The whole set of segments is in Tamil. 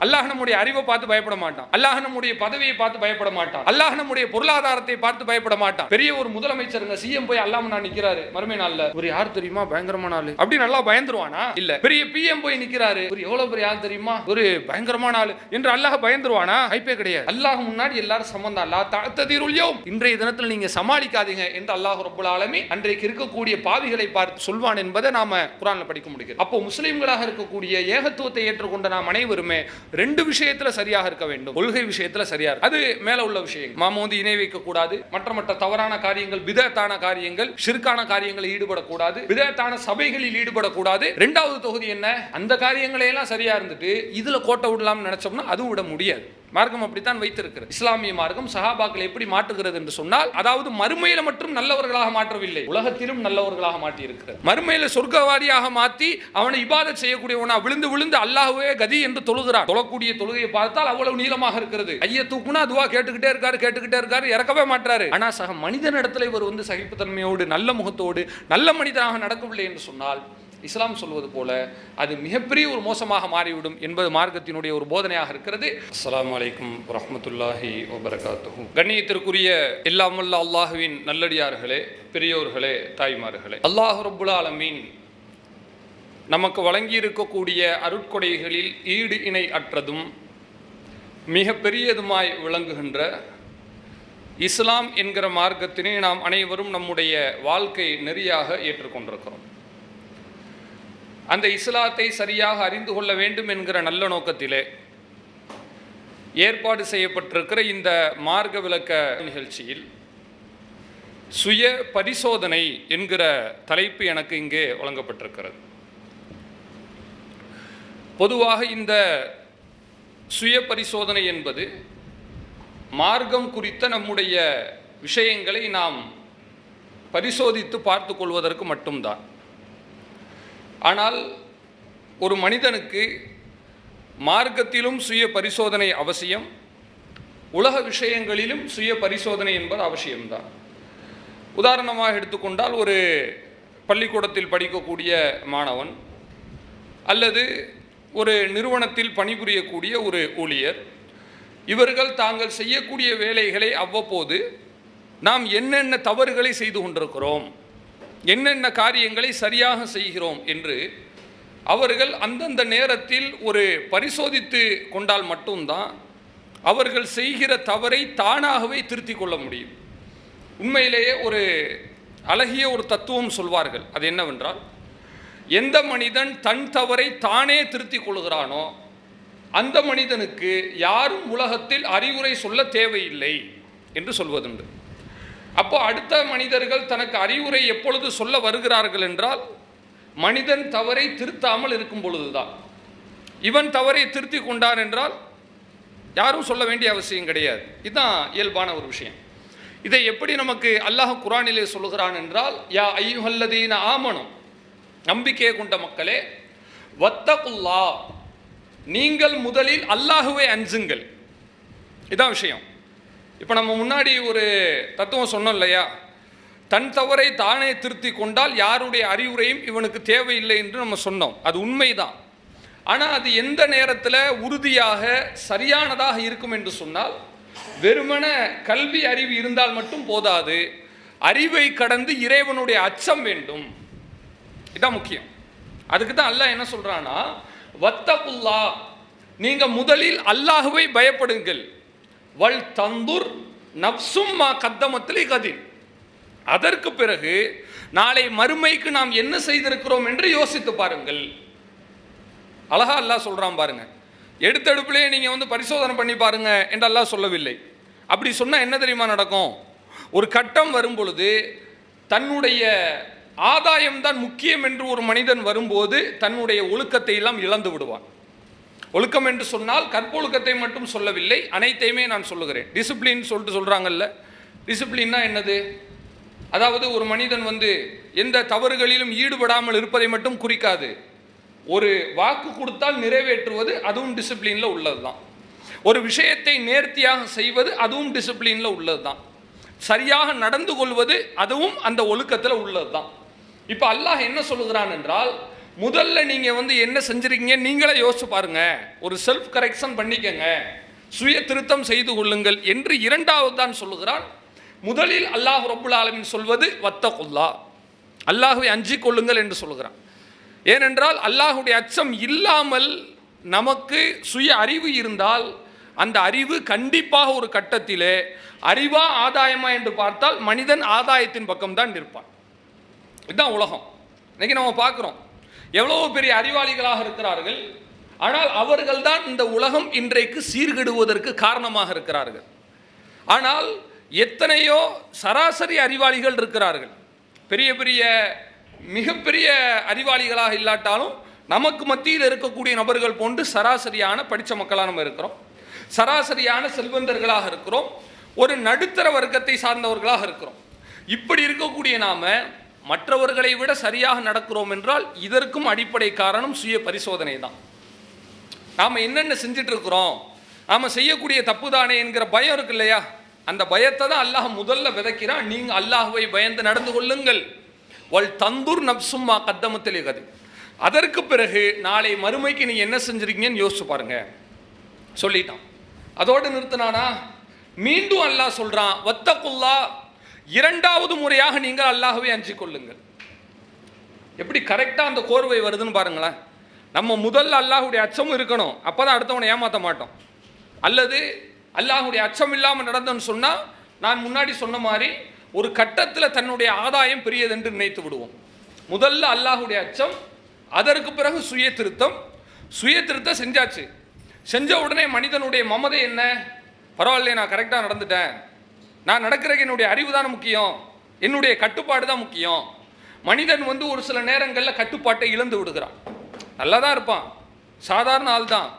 அல்லாஹ் நம்முடைய அறிவை பார்த்து பயப்பட மாட்டான். அல்லாஹ் நம்முடைய பதவியை பார்த்து பயப்பட மாட்டான். அல்லாஹ் நம்முடைய பொருளாதாரத்தை பார்த்து பயப்பட மாட்டான். பெரிய ஒரு முதலமைச்சருங்க சிஎம் போய் அல்லாஹ் நான் நிக்கிறாரு மறுமை நாள்ல, ஒரு யார் தெரியுமா பயங்கரமான ஆளு அப்படி நல்லா பயந்துருவானா? இல்ல. பெரிய பிஎம் போய் நிக்கிறாரு, ஒரு எவ்வளவு பெரிய ஆள் தெரியுமா, ஒரு பயங்கரமான ஆளு என்று அல்லாஹ் பயந்துருவானா? ஹைப்பே கிடையாது. அல்லாஹ் முன்னாடி எல்லாரும் சமம் தான். லா தஅததிருல் யௌம், இன்றைய தினத்தில் நீங்க சமாளிக்காதீங்க என்று அல்லாஹ் ரப்பல் ஆலமீன் அன்றைக்கு இருக்கக்கூடிய பாவிகளை பார்த்து சொல்வான் என்பதை நாம குர்ஆன்ல படிக்க முடியும். அப்போ முஸ்லிம்களாக இருக்கக்கூடிய ஏகத்துவத்தை ஏற்றுக்கொண்ட நாம் அனைவருமே ரெண்டு விஷயத்துல சரியாக இருக்க வேண்டும். கொள்கை விஷயத்துல சரியா இருக்கு, அது மேல உள்ள விஷயம். மாமோதி இணை வைக்க கூடாது, மற்ற தவறான காரியங்கள், பிதஅத்தான காரியங்கள், ஷிர்கான காரியங்களில் ஈடுபடக்கூடாது, பிதஅத்தான சபைகளில் ஈடுபடக்கூடாது. இரண்டாவது தொகுதி என்ன, அந்த காரியங்களை எல்லாம் சரியா இருந்துட்டு இதுல கோட்டை விடலாம்னு நினைச்சோம்னா அதுவும் விட முடியாது. மார்க்கம் அப்படித்தான் வைத்திருக்கிறது. இஸ்லாமிய மார்க்கம் சஹாபாக்களை எப்படி மாற்றுகிறது என்று சொன்னால், அதாவது மறுமையில மட்டும் நல்லவர்களாக மாற்றவில்லை, உலகத்திலும் நல்லவர்களாக மாற்றி இருக்கிறது. மறுமையில சொர்க்கவாதியாக மாற்றி அவனை இபாதத் செய்யக்கூடியவனா விழுந்து விழுந்து அல்லாஹ்வே கதி என்று தொழுகிறான். தொழக்கூடிய தொழுகையை பார்த்தால் அவ்வளவு நீளமாக இருக்கிறது. ஐய தூக்குனா அதுவா கேட்டுக்கிட்டே இருக்காரு, இறக்கவே மாட்டாரு. ஆனா சக மனிதனிடத்தில் இவர் வந்து சகிப்புத்தன்மையோடு நல்ல முகத்தோடு நல்ல மனிதனாக நடக்கவில்லை என்று சொன்னால் இஸ்லாம் சொல்வது போல அது மிகப்பெரிய ஒரு மோசமாக மாறிவிடும் என்பது மார்க்கத்தினுடைய ஒரு போதனையாக இருக்கிறது. அஸ்ஸலாமு அலைக்கும் வரஹ்மத்துல்லாஹி வபரகாத்துஹு. கண்ணியத்திற்குரிய எல்லாம் வல்ல அல்லாஹ்வின் நல்லடியார்களே, பெரியோர்களே, தாய்மார்களே, அல்லாஹ் ரப்புல் ஆலமீன் நமக்கு வழங்கி இருக்கக்கூடிய அருட்கொடைகளில் ஈடு இணை அற்றதும் மிக பெரியதுமாய் விளங்குகின்ற இஸ்லாம் என்கிற மார்க்கத்தினை நாம் அனைவரும் நம்முடைய வாழ்க்கை நெறியாக ஏற்றுக்கொண்டிருக்கிறோம். அந்த இஸ்லாத்தை சரியாக அறிந்து கொள்ள வேண்டும் என்கிற நல்ல நோக்கத்திலே ஏற்பாடு செய்யப்பட்டிருக்கிற இந்த மார்க்க விளக்க நிகழ்ச்சியில் சுய பரிசோதனை என்கிற தலைப்பு எனக்கு இங்கே வழங்கப்பட்டிருக்கிறது. பொதுவாக இந்த சுய பரிசோதனை என்பது மார்க்கம் குறித்த நம்முடைய விஷயங்களை நாம் பரிசோதித்து பார்த்து கொள்வதற்கு மட்டும்தான். ஆனால் ஒரு மனிதனுக்கு மார்க்கத்திலும் சுய பரிசோதனை அவசியம், உலக விஷயங்களிலும் சுய பரிசோதனை என்பது அவசியம்தான். உதாரணமாக எடுத்துக்கொண்டால், ஒரு பள்ளிக்கூடத்தில் படிக்கக்கூடிய மாணவன் அல்லது ஒரு நிறுவனத்தில் பணிபுரியக்கூடிய ஒரு ஊழியர், இவர்கள் தாங்கள் செய்யக்கூடிய வேலைகளை அவ்வப்போது நாம் என்னென்ன தவறுகளை செய்து கொண்டிருக்கிறோம், என்னென்ன காரியங்களை சரியாக செய்கிறோம் என்று அவர்கள் அந்தந்த நேரத்தில் ஒரு பரிசோதித்து கொண்டால் மட்டும்தான் அவர்கள் செய்கிற தவறை தானாகவே திருத்திக் கொள்ள முடியும். உண்மையிலேயே ஒரு அழகிய ஒரு தத்துவம் சொல்வார்கள். அது என்னவென்றால், எந்த மனிதன் தன் தவறை தானே திருத்திக் கொள்கிறானோ அந்த மனிதனுக்கு யாரும் உலகத்தில் அறிவுரை சொல்ல தேவையில்லை என்று சொல்வதுண்டு. அப்போ அடுத்த மனிதர்கள் தனக்கு அறிவுரை எப்பொழுது சொல்ல வருகிறார்கள் என்றால், மனிதன் தவறை திருத்தாமல் இருக்கும் பொழுதுதான். இவன் தவறை திருத்தி கொண்டான் என்றால் யாரும் சொல்ல வேண்டிய அவசியம் கிடையாது. இதுதான் இயல்பான ஒரு விஷயம். இதை எப்படி நமக்கு அல்லாஹ் குர்ஆனிலே சொல்லுகிறான் என்றால், யா அய்யுஹல்லதீன ஆமனு, நம்பிக்கை கொண்ட மக்களே, வத்தகுல்லாஹ், நீங்கள் முதலில் அல்லாஹ்வை அஞ்சுங்கள். இதான் விஷயம். இப்போ நம்ம முன்னாடி ஒரு தத்துவம் சொன்னோம் இல்லையா, தன் தவறை தானே திருத்தி கொண்டால் யாருடைய அறிவுரையும் இவனுக்கு தேவையில்லை என்று நம்ம சொன்னோம். அது உண்மைதான். ஆனால் அது எந்த நேரத்தில் உறுதியாக சரியானதாக இருக்கும் என்று சொன்னால், வெறுமன கல்வி அறிவு இருந்தால் மட்டும் போதாது, அறிவை கடந்து இறைவனுடைய அச்சம் வேண்டும். இதுதான் முக்கியம். அதுக்கு தான் அல்லாஹ் என்ன சொல்றானா, வத்தகுல்லாஹ், நீங்க முதலில் அல்லாஹ்வை பயப்படுங்கள், வல் தந்துர் நப்சும் மா கத்தமத்தில் கதின், அதற்கு பிறகு நாளை மறுமைக்கு நாம் என்ன செய்திருக்கிறோம் என்று யோசித்து பாருங்கள். அழகா அல்லாஹ் சொல்றான் பாருங்க. எடுத்தடுப்பிலே நீங்க வந்து பரிசோதனை பண்ணி பாருங்க என்று அல்லாஹ் சொல்லவில்லை. அப்படி சொன்னா என்ன தெரியுமா நடக்கும்? ஒரு கட்டம் வரும் பொழுது தன்னுடைய ஆதாயம்தான் முக்கியம் என்று ஒரு மனிதன் வரும்போது தன்னுடைய ஒழுக்கத்தை எல்லாம் இழந்து விடுவான். ஒழுக்கம் என்று சொன்னால் கற்பொழுக்கத்தை மட்டும் சொல்லவில்லை, அனைத்தையுமே நான் சொல்லுகிறேன். டிசிப்ளின் சொல்லிட்டு சொல்றாங்கல்ல, டிசிப்ளின்னா என்னது? அதாவது ஒரு மனிதன் வந்து எந்த தவறுகளிலும் ஈடுபடாமல் இருப்பதை மட்டும் குறிக்காது. ஒரு வாக்கு கொடுத்தால் நிறைவேற்றுவது அதுவும் டிசிப்ளின்ல உள்ளதுதான். ஒரு விஷயத்தை நேர்த்தியாக செய்வது அதுவும் டிசிப்ளின்ல உள்ளதுதான். சரியாக நடந்து கொள்வது அதுவும் அந்த ஒழுக்கத்தில் உள்ளதுதான். இப்போ அல்லாஹ் என்ன சொல்லுகிறான் என்றால், முதல்ல நீங்கள் வந்து என்ன செஞ்சுருக்கீங்க நீங்களே யோசிச்சு பாருங்க, ஒரு செல்ஃப் கரெக்ஷன் பண்ணிக்கங்க, சுய திருத்தம் செய்து கொள்ளுங்கள் என்று இரண்டாவது தான் சொல்லுகிறான். முதலில் அல்லாஹ் ரப்புல் ஆலமீன் சொல்வது வத்தகுல்லா, அல்லாஹ்வை அஞ்சிக் கொள்ளுங்கள் என்று சொல்லுகிறான். ஏனென்றால் அல்லாஹுடைய அச்சம் இல்லாமல் நமக்கு சுய அறிவு இருந்தால் அந்த அறிவு கண்டிப்பாக ஒரு கட்டத்திலே அறிவா ஆதாயமா என்று பார்த்தால் மனிதன் ஆதாயத்தின் பக்கம்தான் நிற்பான். இதுதான் உலகம். இன்னைக்கு நம்ம பார்க்குறோம், எவ்வளவு பெரிய அறிவாளிகளாக இருக்கிறார்கள், ஆனால் அவர்கள் தான் இந்த உலகம் இன்றைக்கு சீர்கெடுவதற்கு காரணமாக இருக்கிறார்கள். ஆனால் எத்தனையோ சராசரி அறிவாளிகள் இருக்கிறார்கள், பெரிய பெரிய மிகப்பெரிய அறிவாளிகளாக இல்லாட்டாலும் நமக்கு மத்தியில் இருக்கக்கூடிய நபர்கள் போன்று சராசரியான படித்த மக்களாக நம்ம இருக்கிறோம், சராசரியான செல்வந்தர்களாக இருக்கிறோம், ஒரு நடுத்தர வர்க்கத்தை சார்ந்தவர்களாக இருக்கிறோம். இப்படி இருக்கக்கூடிய நாம மற்றவர்களை விட சரியாக நடக்கிறோம் என்றால் இதற்கும் அடிப்படை காரணம் சுய பரிசோதனை தான். நாம் என்னென்ன செஞ்சுட்டு இருக்கிறோம், நாம் செய்யக்கூடிய தப்பு தானே என்கிற பயம் இருக்கு இல்லையா, அந்த பயத்தை தான் அல்லாஹ் முதல்ல விதைக்கிறான். நீங்கள் அல்லாஹ்வை பயந்து நடந்து கொள்ளுங்கள். வல் தந்தூர் நப்சும்மா கத்தமத்திலேகது. அதற்கு பிறகு நாளை மறுமைக்கு நீங்கள் என்ன செஞ்சிருக்கீங்கன்னு யோசிச்சு பாருங்க சொல்லிட்டான். அதோடு நிறுத்தினானா, மீண்டும் அல்லாஹ் சொல்றான் வத்தகுல்லா, இரண்டாவது முறையாக நீங்கள் அல்லாஹ்வை அஞ்சிக் கொள்ளுங்கள். எப்படி கரெக்டாக அந்த கோர்வை வருதுன்னு பாருங்களேன். நம்ம முதல்ல அல்லாஹுடைய அச்சமும் இருக்கணும், அப்போதான் அடுத்தவனை ஏமாற்ற மாட்டோம். அல்லது அல்லாஹுடைய அச்சம் இல்லாமல் நடந்தோன்னு சொன்னால் நான் முன்னாடி சொன்ன மாதிரி ஒரு கட்டத்தில் தன்னுடைய ஆதாயம் பெரியது என்று நினைத்து விடுவோம். முதல்ல அல்லாஹுடைய அச்சம், அதற்கு பிறகு சுய திருத்தம். சுய திருத்தம் செஞ்சாச்சு, செஞ்ச உடனே மனிதனுடைய மமதை என்ன, பரவாயில்லையே நான் கரெக்டாக நடந்துட்டேன், நான் நடக்கிறதுக்கு என்னுடைய அறிவு தான் முக்கியம், என்னுடைய கட்டுப்பாடு தான் முக்கியம். மனிதன் வந்து ஒரு சில நேரங்களில் கட்டுப்பாட்டை இழந்து விடுகிறான். நல்லா தான் இருப்பான், சாதாரண ஆள் தான்,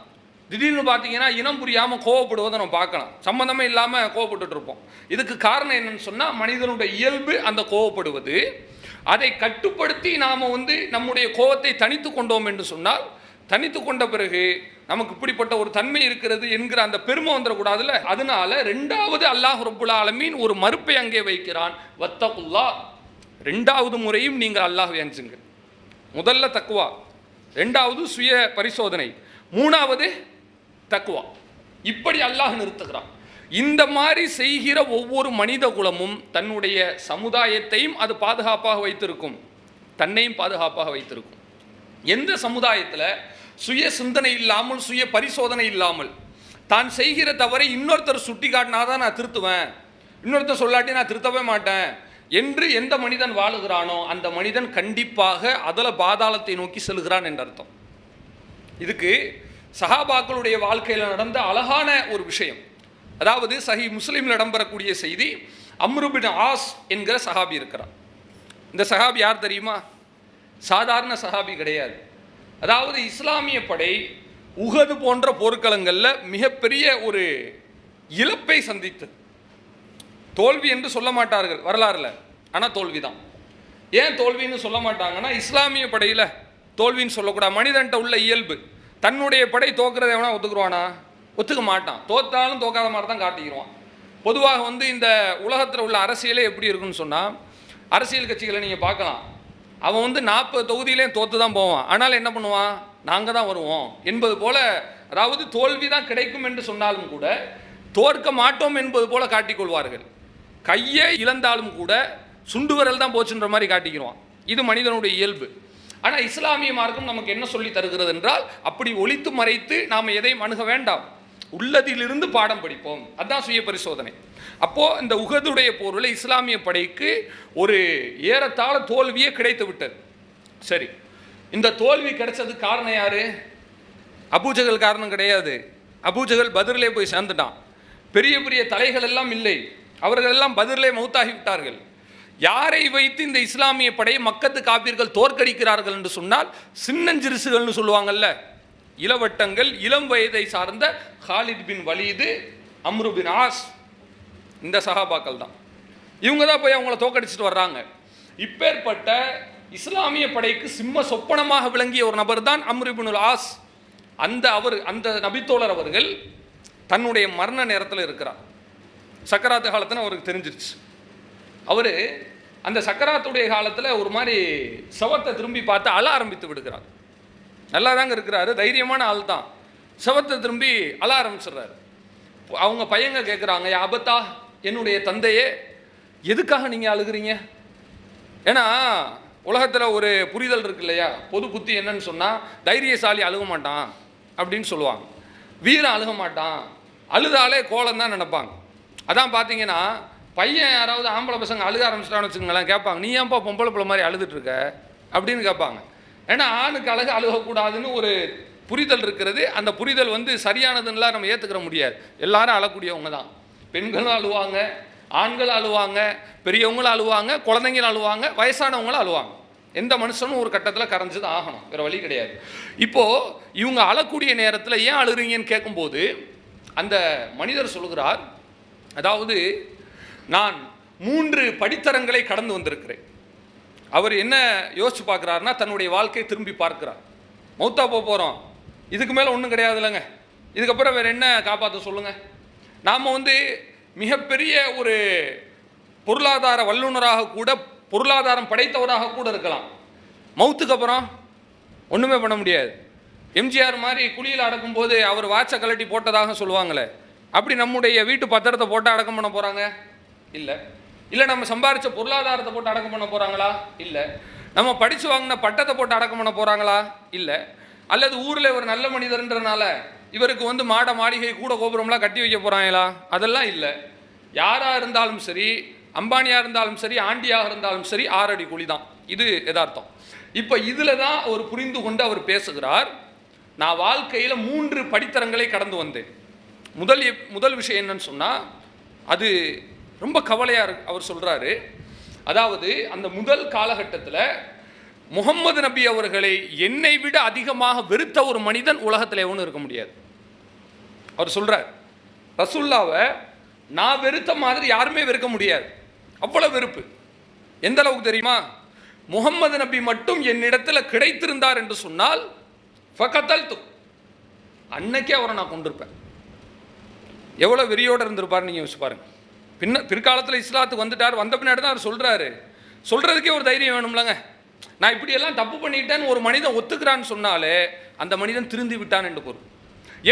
திடீர்னு பார்த்தீங்கன்னா இனம் புரியாமல் கோவப்படுவதை நம்ம பார்க்கலாம், சம்மந்தமே இல்லாமல் கோவப்பட்டுட்டு இருப்போம். இதுக்கு காரணம் என்னன்னு சொன்னால் மனிதனுடைய இயல்பு அந்த கோவப்படுவது. அதை கட்டுப்படுத்தி நாம் வந்து நம்முடைய கோவத்தை தனித்து கொண்டோம் என்று சொன்னால், தனித்து கொண்ட பிறகு நமக்கு இப்படிப்பட்ட ஒரு தன்மை இருக்கிறது என்கிற அந்த பெருமை வந்துடக்கூடாதுல்ல. அதனால ரெண்டாவது அல்லாஹ் ரப்புல் ஆலமீன் ஒரு மறுப்பை அங்கே வைக்கிறான், வத்தகுல்லா, ரெண்டாவது முறையும் நீங்கள் அல்லாஹ்வை அஞ்சுங்கள். முதல்ல தக்குவா, ரெண்டாவது சுய பரிசோதனை, மூணாவது தக்குவா. இப்படி அல்லாஹ் நிறுத்துகிறான். இந்த மாதிரி செய்கிற ஒவ்வொரு மனித குலமும் தன்னுடைய சமுதாயத்தையும் அது பாதுகாப்பாக வைத்திருக்கும், தன்னையும் பாதுகாப்பாக வைத்திருக்கும். எந்த சமுதாயத்தில் சுய சிந்தனை இல்லாமல் சுய பரிசோதனை இல்லாமல் தான் செய்கிற தவறை இன்னொருத்தர் சுட்டி காட்டினா தான் நான் திருத்துவேன், இன்னொருத்தர் சொல்லாட்டி நான் திருத்தவே மாட்டேன் என்று எந்த மனிதன் வாழுகிறானோ அந்த மனிதன் கண்டிப்பாக அதல பாதாளத்தை நோக்கி செல்கிறான் என்ற அர்த்தம். இதுக்கு சஹாபாக்களுடைய வாழ்க்கையில் நடந்த அழகான ஒரு விஷயம், அதாவது சஹீஹ் முஸ்லிமில் இடம்பெறக்கூடிய செய்தி. அம்ரு பின் ஆஸ் என்கிற சஹாபி இருக்கிறார். இந்த சஹாபி யார் தெரியுமா? சாதாரண சஹாபி கிடையாது. அதாவது இஸ்லாமிய படை உஹது போன்ற போர்க்களங்களில் மிகப்பெரிய ஒரு இழப்பை சந்தித்தது. தோல்வி என்று சொல்ல மாட்டார்கள் வரலாறுல, ஆனால் தோல்வி தான். ஏன் தோல்வின்னு சொல்ல மாட்டாங்கன்னா, இஸ்லாமிய படையில் தோல்வின்னு சொல்லக்கூடாது. மனிதன்ட்ட உள்ள இயல்பு, தன்னுடைய படை தோக்குறத எவனா ஒத்துக்குருவானா? ஒத்துக்க மாட்டான். தோத்தாலும் தோக்காத மாதிரி தான் காட்டிக்கிடுவான். பொதுவாக வந்து இந்த உலகத்தில் உள்ள அரசியலே எப்படி இருக்குன்னு சொன்னால், அரசியல் கட்சிகளை நீங்கள் பார்க்கலாம், அவன் வந்து 40 தொகுதியிலையும் தோற்று தான் போவான், ஆனால் என்ன பண்ணுவான், நாங்கள் தான் வருவோம் என்பது போல, அதாவது தோல்வி தான் கிடைக்கும் என்று சொன்னாலும் கூட தோற்க மாட்டோம் என்பது போல காட்டிக்கொள்வார்கள். கையை இழந்தாலும் கூட சுண்டு விரல் தான் போச்சுன்ற மாதிரி காட்டிக்கிறோம். இது மனிதனுடைய இயல்பு. ஆனால் இஸ்லாமிய மார்க்கம் நமக்கு என்ன சொல்லி தருகிறது என்றால், அப்படி ஒளித்து மறைத்து நாம் எதையும் அணுக வேண்டாம், உள்ளதிலிருந்து பாடம் படிப்போம். அதுதான் சுய பரிசோதனை. அப்போது இந்த உஹதுடைய போரில் இஸ்லாமிய படைக்கு ஒரு ஏறத்தாழ தோல்வியே கிடைத்து விட்டது. சரி, இந்த தோல்வி கிடைச்சதுக்கு காரணம் யாரு? அபூஜகல் காரணம் கிடையாது. அபூஜகல் பதிரிலே போய் சேர்ந்துட்டான். பெரிய பெரிய தலைகள் எல்லாம் இல்லை, அவர்கள் எல்லாம் பதிரிலே மௌத்தாகி விட்டார்கள். யாரை வைத்து இந்த இஸ்லாமிய படையை மக்கத்து காப்பீர்கள் தோற்கடிக்கிறார்கள் என்று சொன்னால், சின்னஞ்சிறுசுகள்னு சொல்லுவாங்கல்ல, இளவட்டங்கள், இளம் வயதை சார்ந்த ஹாலித் பின் வலீது, அம்ரு பின் ஆஸ், இந்த சஹாபாக்கள் தான். இவங்க தான் போய் அவங்கள தோற்கடிச்சிட்டு வர்றாங்க. இப்பேற்பட்ட இஸ்லாமிய படைக்கு சிம்ம சொப்பனமாக விளங்கிய ஒரு நபர் தான் அம்ரு பின் ஆஸ். அந்த நபித்தோழர் அவர்கள் தன்னுடைய மரண நேரத்தில் இருக்கிறார். சக்கராத்து காலத்தில் அவருக்கு தெரிஞ்சிருச்சு. அவர் அந்த சக்கராத்துடைய காலத்தில் ஒரு மாதிரி சவத்தை திரும்பி பார்த்து அழ ஆரம்பித்து விடுகிறார். நல்லா தாங்க இருக்கிறாரு, தைரியமான ஆள் தான். செவத்தை திரும்பி அழ ஆரம்பிச்சிடுறாரு. அவங்க பையங்க கேட்குறாங்க, அபத்தா என்னுடைய தந்தையே எதுக்காக நீங்கள் அழுகிறீங்க? ஏன்னா உலகத்தில் ஒரு புரிதல் இருக்கு இல்லையா, பொது புத்தி என்னன்னு சொன்னால் தைரியசாலி அழுக மாட்டான் அப்படின்னு சொல்லுவாங்க, வீரன் அழுக மாட்டான், அழுதாலே கோலம் தான் நினைப்பாங்க. அதான் பார்த்தீங்கன்னா பையன் யாராவது ஆம்பளை பசங்க அழுக ஆரம்பிச்சிட்டான்னு வச்சுக்கோங்களேன், கேட்பாங்க நீ ஏன்பா பொம்பளை பிள்ளை மாதிரி அழுதுட்டு இருக்க அப்படின்னு கேட்பாங்க. ஏன்னா ஆணுக்கு அழுகக்கூடாதுன்னு ஒரு புரிதல் இருக்கிறது. அந்த புரிதல் சரியானதுன்னா நம்ம ஏற்றுக்கிற முடியாது. எல்லாரும் அழக்கூடியவங்க தான், பெண்களும் அழுவாங்க, ஆண்களும் அழுவாங்க, பெரியவங்களும் அழுவாங்க, குழந்தைங்களும் அழுவாங்க, வயசானவங்களும் அழுவாங்க. எந்த மனுஷனும் ஒரு கட்டத்தில் கரைஞ்சு தான் ஆகணும், வேறு வழி கிடையாது. இப்போது இவங்க அழக்கூடிய நேரத்தில் ஏன் அழுகிறீங்கன்னு கேட்கும்போது அந்த மனிதர் சொல்கிறார், அதாவது நான் 3 படித்தரங்களை கடந்து வந்திருக்கிறேன். அவர் என்ன யோசிச்சு பார்க்குறாருன்னா தன்னுடைய வாழ்க்கையை திரும்பி பார்க்கிறார். மௌத்தா போகிறோம், இதுக்கு மேலே ஒன்றும் கிடையாது இல்லைங்க, இதுக்கப்புறம் வேறு என்ன காப்பாற்ற சொல்லுங்கள். நாம் மிகப்பெரிய ஒரு பொருளாதார வல்லுநராக கூட, பொருளாதாரம் படைத்தவராக கூட இருக்கலாம், மௌத்துக்கு அப்புறம் ஒன்றுமே பண்ண முடியாது. எம்ஜிஆர் மாதிரி குழியில் அடக்கும்போது அவர் வாட்சை கலட்டி போட்டதாக சொல்லுவாங்களே, அப்படி நம்முடைய வீட்டு பத்திரத்தை போட்டு அடக்கம் பண்ண போகிறாங்க? இல்லை. இல்லை நம்ம சம்பாரித்த பொருளாதாரத்தை போட்டு அடக்கம் பண்ண போகிறாங்களா? இல்லை. நம்ம படித்து வாங்கின பட்டத்தை போட்டு அடக்கம் பண்ண போகிறாங்களா? இல்லை. அல்லது ஊரில் ஒரு நல்ல மனிதர்ன்றனால இவருக்கு மாட மாளிகை கூட கோபுரம்லாம் கட்டி வைக்க போகிறாங்களா? அதெல்லாம் இல்லை. யாராக இருந்தாலும் சரி, அம்பானியாக இருந்தாலும் சரி, ஆண்டியாக இருந்தாலும் சரி, 6 அடி குழி தான். இது யதார்த்தம். இப்போ இதில் தான் அவர் புரிந்து கொண்டு அவர் பேசுகிறார், நான் வாழ்க்கையில் 3 படித்தரங்களை கடந்து வந்தேன். முதல் விஷயம் என்னன்னு சொன்னால் அது ரொம்ப கவலையாக இருக்கு. அவர் சொல்கிறாரு, அதாவது அந்த முதல் காலகட்டத்தில் முகம்மது நபி அவர்களை என்னை விட அதிகமாக வெறுத்த ஒரு மனிதன் உலகத்தில் எவனும் இருக்க முடியாது. அவர் சொல்கிறார், ரசூல்லாவை நான் வெறுத்த மாதிரி யாருமே வெறுக்க முடியாது, அவ்வளோ வெறுப்பு. எந்த அளவுக்கு தெரியுமா? முகம்மது நபி மட்டும் என்னிடத்தில் கிடைத்திருந்தார் என்று சொன்னால் ஃபகதல்து, அன்னைக்கே அவரை நான் கொண்டிருப்பேன். எவ்வளோ வெறியோடு இருந்திருப்பார் நீங்கள் யோசிச்சு பாருங்க. பிற்காலத்தில் இஸ்லாத்துக்கு வந்துட்டார், வந்த பின்னாடி தான் அவர் சொல்கிறாரு. சொல்கிறதுக்கே ஒரு தைரியம் வேணும்லங்க. நான் இப்படியெல்லாம் தப்பு பண்ணிட்டேன்னு ஒரு மனிதன் ஒத்துக்கிறான்னு சொன்னாலே அந்த மனிதன் திருந்தி விட்டான் என்று பொருள்.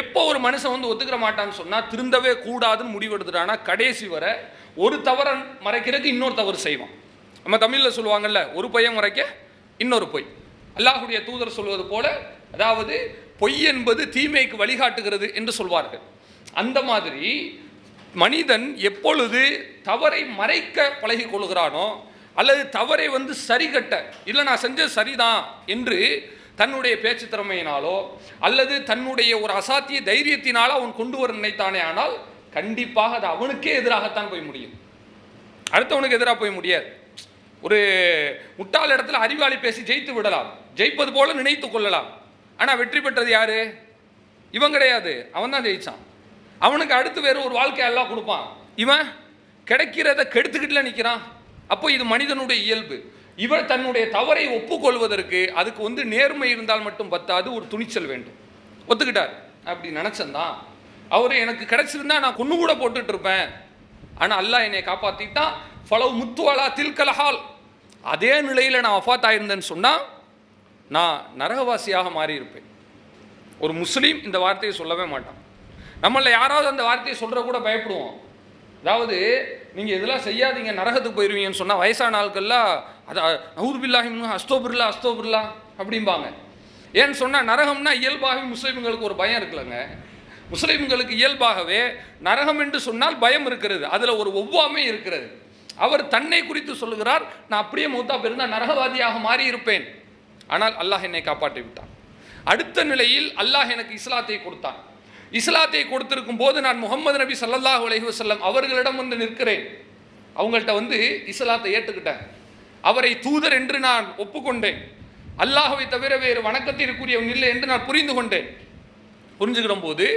எப்போ ஒரு மனுஷன் ஒத்துக்கிற மாட்டான்னு சொன்னால் திருந்தவே கூடாதுன்னு முடிவெடுத்துட்டானா கடைசி வரை ஒரு தவறை மறைக்கிறதுக்கு இன்னொரு தவறு செய்வான். நம்ம தமிழில் சொல்லுவாங்கல்ல, ஒரு பையன் மறைக்க இன்னொரு பொய். அல்லாஹுடைய தூதர் சொல்வது போல, அதாவது பொய் என்பது தீமைக்கு வழிகாட்டுகிறது என்று சொல்வார்கள். அந்த மாதிரி மனிதன் எப்பொழுது தவறை மறைக்க பழகி கொள்கிறானோ, அல்லது தவறை சரி கட்ட, இல்லை நான் செஞ்சது சரிதான் என்று தன்னுடைய பேச்சு திறமையினாலோ அல்லது தன்னுடைய ஒரு அசாத்திய தைரியத்தினாலோ அவன் கொண்டு வர நினைத்தானே, ஆனால் கண்டிப்பாக அது அவனுக்கே எதிராகத்தான் போய் முடியும், அடுத்தவனுக்கு எதிராக போய் முடியாது. ஒரு முட்டாள் இடத்துல அறிவாளி பேசி ஜெயித்து விடலாம், ஜெயிப்பது போல நினைத்து கொள்ளலாம். ஆனால் வெற்றி பெற்றது யாரு? இவன் கிடையாது, அவன் தான் ஜெயிச்சான். அவனுக்கு அடுத்து வேறு ஒரு வாழ்க்கை எல்லாம் கொடுப்பான், இவன் கிடைக்கிறத கெடுத்துக்கிட்டுல நிற்கிறான். அப்போ இது மனிதனுடைய இயல்பு. இவர் தன்னுடைய தவறை ஒப்புக்கொள்வதற்கு அதுக்கு நேர்மை இருந்தால் மட்டும் பத்தாது, ஒரு துணிச்சல் வேண்டும். ஒத்துக்கிட்டார், அப்படி நினச்சந்தான், அவர் எனக்கு கிடைச்சிருந்தா நான் கொண்டு கூட போட்டுட்டு இருப்பேன், ஆனால் அல்லாஹ் என்னை காப்பாற்றிட்டான். ஃபலவ் முத்துவலா தில்கலஹால், அதே நிலையில் நான் வஃபாத் ஆயிருந்தேன்னு சொன்னால் நான் நரகவாசியாக மாறி இருப்பேன். ஒரு முஸ்லீம் இந்த வார்த்தையை சொல்லவே மாட்டான். நம்மள யாராவது அந்த வார்த்தையை சொல்கிற கூட பயப்படுவோம். அதாவது நீங்கள் இதெல்லாம் செய்யாதீங்க நரகத்துக்கு போயிடுவீங்கன்னு சொன்னால் வயசான ஆட்கள்லாம் அதை நவுது பில்லாஹி அஸ்தோபிர்லா அஸ்தோபிர்லா அப்படிம்பாங்க. ஏன்னு சொன்னால் நரகம்னா இயல்பாகவே முஸ்லீம்களுக்கு ஒரு பயம் இருக்குல்லங்க. முஸ்லீம்களுக்கு இயல்பாகவே நரகம் என்று சொன்னால் பயம் இருக்கிறது, அதில் ஒரு ஒவ்வாமை இருக்கிறது. அவர் தன்னை குறித்து சொல்லுகிறார், நான் அப்படியே மூத்தா பெருந்தால் நரகவாதியாக மாறி இருப்பேன், ஆனால் அல்லாஹ் என்னை காப்பாற்றி விட்டான். அடுத்த நிலையில் அல்லாஹ் எனக்கு இஸ்லாத்தை கொடுத்தான். இஸ்லாத்தை கொடுத்திருக்கும் போது நான் முகமது நபி ஸல்லல்லாஹு அலைஹி வஸல்லம் அவர்களிடம் நிற்கிறேன். அவங்கள்ட்ட இஸ்லாத்தை ஏற்றுக்கிட்டேன், அவரை தூதர் என்று நான் ஒப்புக்கொண்டேன், அல்லாஹ்வை தவிர வேறு வணக்கத்திற்குரியவன் இல்லை என்று நான் புரிந்து கொண்டேன். புரிஞ்சுக்கிற போது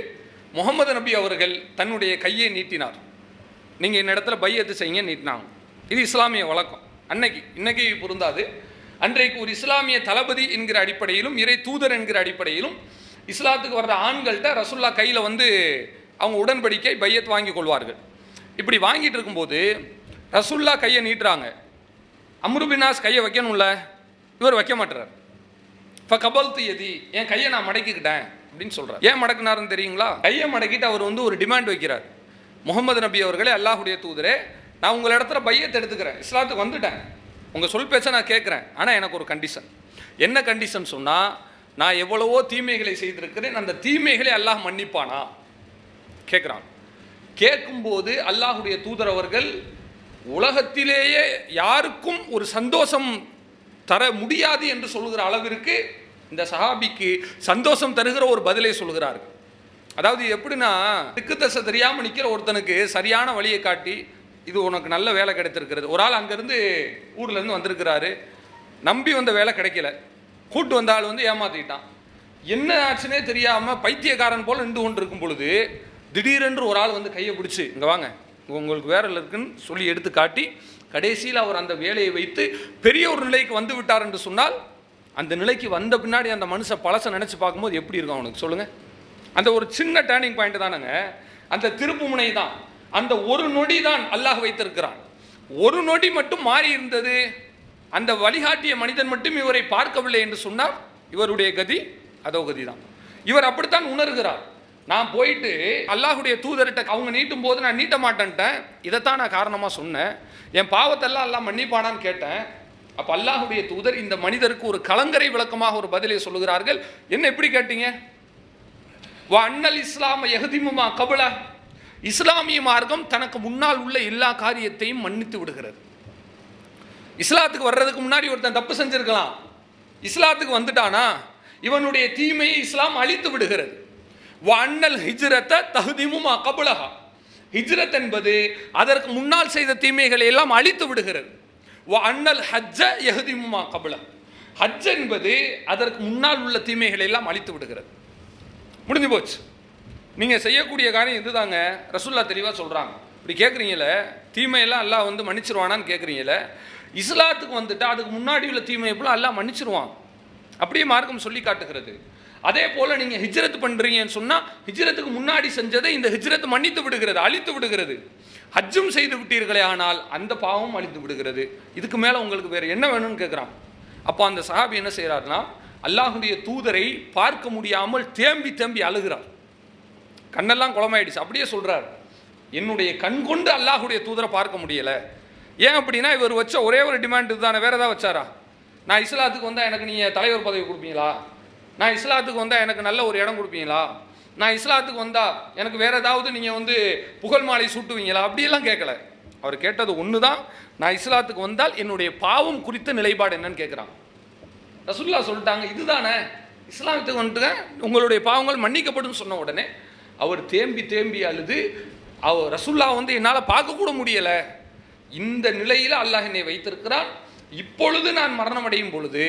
முகமது நபி அவர்கள் தன்னுடைய கையை நீட்டினார். நீங்கள் இந்த இடத்துல பையத்து செய்யுங்க நீட்டினாங்க. இது இஸ்லாமிய வழக்கம். இன்னைக்கு பொருந்தாது. அன்றைக்கு ஒரு இஸ்லாமிய தளபதி என்கிற அடிப்படையிலும் இறை தூதர் என்கிற அடிப்படையிலும் இஸ்லாத்துக்கு வர்ற ஆண்கள்கிட்ட ரசூல்லா கையில் அவங்க உடன்படிக்கை பையத் வாங்கி கொள்வார்கள். இப்படி வாங்கிட்டு இருக்கும்போது ரசூல்லா கையை நீட்டுறாங்க. அம்ரு பின் ஆஸ் கையை வைக்கணும்ல, இவர் வைக்க மாட்டுறார். இப்போ கபல்த்து எதி, என் கையை நான் மடக்கிக்கிட்டேன் அப்படின்னு சொல்கிறார். ஏன் மடக்குனாருன்னு தெரியுங்களா? கையை மடக்கிட்டு அவர் வந்து ஒரு டிமாண்ட் வைக்கிறார். முகமது நபி அவர்களே, அல்லாஹுடைய தூதரே, நான் உங்கள் இடத்துல பையத்தை எடுத்துக்கிறேன், இஸ்லாத்துக்கு வந்துட்டேன், உங்கள் சொல் பேச்சை நான் கேட்குறேன், ஆனால் எனக்கு ஒரு கண்டிஷன். என்ன கண்டிஷன் சொன்னால், நான் எவ்வளவோ தீமைகளை செய்திருக்கிறேன், அந்த தீமைகளை அல்லாஹ் மன்னிப்பானா கேட்குறான். கேட்கும்போது அல்லாஹுடைய தூதர் அவர்கள் உலகத்திலேயே யாருக்கும் ஒரு சந்தோஷம் தர முடியாது என்று சொல்லுகிற அளவிற்கு இந்த சஹாபிக்கு சந்தோஷம் தருகிற ஒரு பதிலை சொல்கிறார்கள். அதாவது எப்படின்னா, திக்கு தசை தெரியாமல் நிற்கிற ஒருத்தனுக்கு சரியான வழியை காட்டி, இது உனக்கு நல்ல வேலை கிடைத்திருக்கிறது. ஒரு ஆள் அங்கேருந்து ஊர்லேருந்து வந்திருக்கிறாரு, நம்பி வந்த வேலை கிடைக்கல, கூட்டு வந்த ஆள் வந்து ஏமாற்றிட்டான். என்ன ஆச்சுன்னே தெரியாமல் பைத்தியக்காரன் போல் நின்று கொண்டு இருக்கும் பொழுது திடீரென்று ஒரு ஆள் வந்து கையை பிடிச்சி, இங்கே வாங்க, உங்களுக்கு வேற இருக்குன்னு சொல்லி எடுத்து காட்டி, கடைசியில் அவர் அந்த வேலையை வைத்து பெரிய ஒரு நிலைக்கு வந்து விட்டார் என்று சொன்னால், அந்த நிலைக்கு வந்த பின்னாடி அந்த மனுஷன் பழசை நினச்சி பார்க்கும்போது எப்படி இருக்கும் அவனுக்கு சொல்லுங்கள்? அந்த ஒரு சின்ன டேர்னிங் பாயிண்ட் தானங்க, அந்த திருப்பு முனை தான், அந்த ஒரு நொடி தான் அல்லாஹ் வைத்திருக்கிறான். ஒரு நொடி மட்டும் மாறி இருந்தது, அந்த வழிகாட்டிய மனிதன் மட்டும் இவரை பார்க்கவில்லை என்று சொன்னால் இவருடைய கதி அதோ கதி தான். இவர் அப்படித்தான் உணர்கிறார். நான் போயிட்டு அல்லாஹுடைய தூதர்கிட்ட அவங்க நீட்டும் போது நான் நீட்ட மாட்டேன்ட்டேன், இதைத்தான் நான் காரணமாக சொன்னேன், என் பாவத்தெல்லாம் அல்லாஹ் மன்னிப்பானான்னு கேட்டேன். அப்போ அல்லாஹுடைய தூதர் இந்த மனிதருக்கு ஒரு கலங்கரை விளக்கமாக ஒரு பதிலை சொல்லுகிறார்கள். என்ன எப்படி கேட்டீங்க? வா அன்னல் இஸ்லாம யஹ்திமுமா கபல, இஸ்லாமிய மார்க்கம் தனக்கு முன்னால் உள்ள எல்லா காரியத்தையும் மன்னித்து விடுகிறது. இஸ்லாத்துக்கு வர்றதுக்கு முன்னாடி ஒருத்தன் தப்பு செஞ்சிருக்கலாம், இஸ்லாத்துக்கு வந்துட்டானா இவனுடைய தீமையை இஸ்லாம் அழித்து விடுகிறது. வன்னல் ஹிஜ்ரத்தை தஹ்திமுமா கபலஹா, ஹிஜ்ரத் என்பது அதற்கு முன்னால் செய்த தீமைகளை எல்லாம் அழித்து விடுகிறது. வன்னல் ஹஜ்ஜ யஹ்திமுமா கபலஹா, ஹஜ் என்பது அதற்கு முன்னால் உள்ள தீமைகளை எல்லாம் அழித்து விடுகிறது. முடிஞ்சு போச்சு. நீங்கள் செய்யக்கூடிய காரியம் இதுதாங்க. ரசூல்லா தெளிவாக சொல்கிறாங்க. இப்படி கேட்குறீங்களே, தீமையெல்லாம் அல்லாஹ் வந்து மன்னிச்சிருவானான்னு கேட்குறீங்களே, இஸ்லாத்துக்கு வந்துட்டு அதுக்கு முன்னாடி உள்ள தீமை எப்பெல்லாம் அல்லாஹ் மன்னிச்சிருவான், அப்படியே மார்க்கம் சொல்லி காட்டுகிறது. அதே போல் நீங்கள் ஹிஜ்ரத் பண்ணுறீங்கன்னு சொன்னால், ஹிஜ்ரத்துக்கு முன்னாடி செஞ்சதை இந்த ஹிஜ்ரத் மன்னித்து விடுகிறது, அழித்து விடுகிறது. ஹஜ்ஜும் செய்து விட்டீர்களே ஆனால் அந்த பாவம் அழித்து விடுகிறது. இதுக்கு மேலே உங்களுக்கு வேறு என்ன வேணும்னு கேட்குறான். அப்போ அந்த சஹாபி என்ன செய்கிறாருன்னா, அல்லாஹுடைய தூதரை பார்க்க முடியாமல் தேம்பி தேம்பி அழுகிறார். கண்ணெல்லாம் குளமாயிடுச்சு. அப்படியே சொல்கிறார், என்னுடைய கண் கொண்டு அல்லாஹுடைய தூதரை பார்க்க முடியலை. ஏன் அப்படின்னா, இவர் வச்ச ஒரே ஒரு டிமாண்ட் இதுதானே, வேறு ஏதாவது வச்சாரா? நான் இஸ்லாத்துக்கு வந்தால் எனக்கு நீங்கள் தலைவர் பதவி கொடுப்பீங்களா? நான் இஸ்லாத்துக்கு வந்தால் எனக்கு நல்ல ஒரு இடம் கொடுப்பீங்களா? நான் இஸ்லாத்துக்கு வந்தால் எனக்கு வேறு ஏதாவது நீங்கள் வந்து புகழ் மாலை சூட்டுவீங்களா? அப்படியெல்லாம் கேட்கல. அவர் கேட்டது ஒன்று தான், நான் இஸ்லாத்துக்கு வந்தால் என்னுடைய பாவம் குறித்த நிலைப்பாடு என்னன்னு கேட்குறான். ரசூலுல்லாஹ் சொல்லிட்டாங்க, இதுதானே இஸ்லாத்துக்கு வந்துட்டு உங்களுடைய பாவங்கள் மன்னிக்கப்படும் சொன்ன உடனே அவர் தேம்பி தேம்பி அழுது, அவர் ரசூலுல்லாஹ் வந்து என்னால் பார்க்கக்கூட முடியலை, இந்த நிலையில் அல்லாஹ் என்னை வைத்திருக்கிறான், இப்பொழுது நான் மரணம் அடையும் பொழுது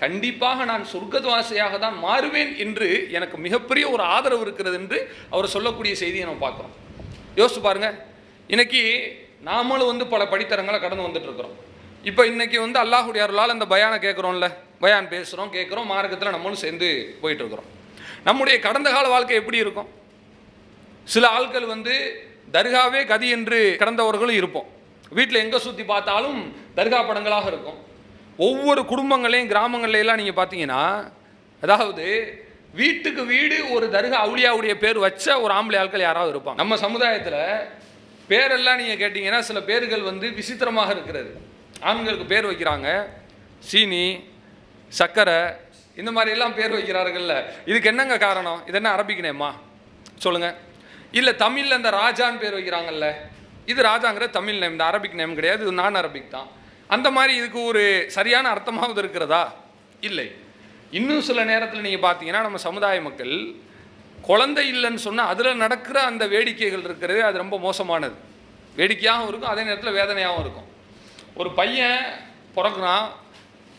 கண்டிப்பாக நான் சொர்க்கவாசியாக தான் மாறுவேன் என்று எனக்கு மிகப்பெரிய ஒரு ஆதரவு இருக்கிறது என்று அவர் சொல்லக்கூடிய செய்தியை நம்ம பார்க்குறோம். யோசிச்சு பாருங்க, இன்னைக்கு நாமளும் வந்து பல படித்தரங்களை கடந்து வந்துட்டு இருக்கிறோம். இப்போ இன்னைக்கு வந்து அல்லாஹுடைய அருளால் அந்த பயானை கேட்குறோம்ல, பயான் பேசுகிறோம், கேட்குறோம், மார்க்கத்தில் நம்மளும் சேர்ந்து போயிட்டு இருக்கிறோம். நம்முடைய கடந்த கால வாழ்க்கை எப்படி இருக்கும்? சில ஆட்கள் வந்து தர்காவே கதி என்று கடந்தவர்களும் இருப்போம். வீட்டில் எங்கே சுற்றி பார்த்தாலும் தர்கா படங்களாக இருக்கும். ஒவ்வொரு குடும்பங்களையும் கிராமங்கள்லாம் நீங்கள் பார்த்தீங்கன்னா, அதாவது வீட்டுக்கு வீடு ஒரு தர்கா அவுலியாவுடைய பேர் வச்ச ஒரு ஆம்பளை ஆட்கள் யாராவது இருப்பாங்க. நம்ம சமுதாயத்தில் பேரெல்லாம் நீங்கள் கேட்டிங்கன்னா சில பேர்கள் வந்து விசித்திரமாக இருக்கிறது. ஆண்களுக்கு பேர் வைக்கிறாங்க, சீனி, சக்கரை, இந்த மாதிரி எல்லாம் பேர் வைக்கிறார்கள்ல. இதுக்கு என்னங்க காரணம்? இது என்ன அரபிக் நேமா சொல்லுங்கள்? இல்லை தமிழில் இந்த ராஜான்னு பேர் வைக்கிறாங்கல்ல, இது ராஜாங்கிற தமிழ் நேம், இந்த அரபிக் நேம் கிடையாது, இது நான் அரபிக் தான். அந்த மாதிரி இதுக்கு ஒரு சரியான அர்த்தமாவது இருக்கிறதா? இல்லை. இன்னும் சில நேரத்தில் நீங்கள் பார்த்தீங்கன்னா நம்ம சமுதாய மக்கள் குழந்தை இல்லைன்னு சொன்னால் அதில் நடக்கிற அந்த வேடிக்கைகள் இருக்கிறது, அது ரொம்ப மோசமானது. வேடிக்கையாகவும் இருக்கும், அதே நேரத்தில் வேதனையாகவும் இருக்கும். ஒரு பையன் பிறகுறான்,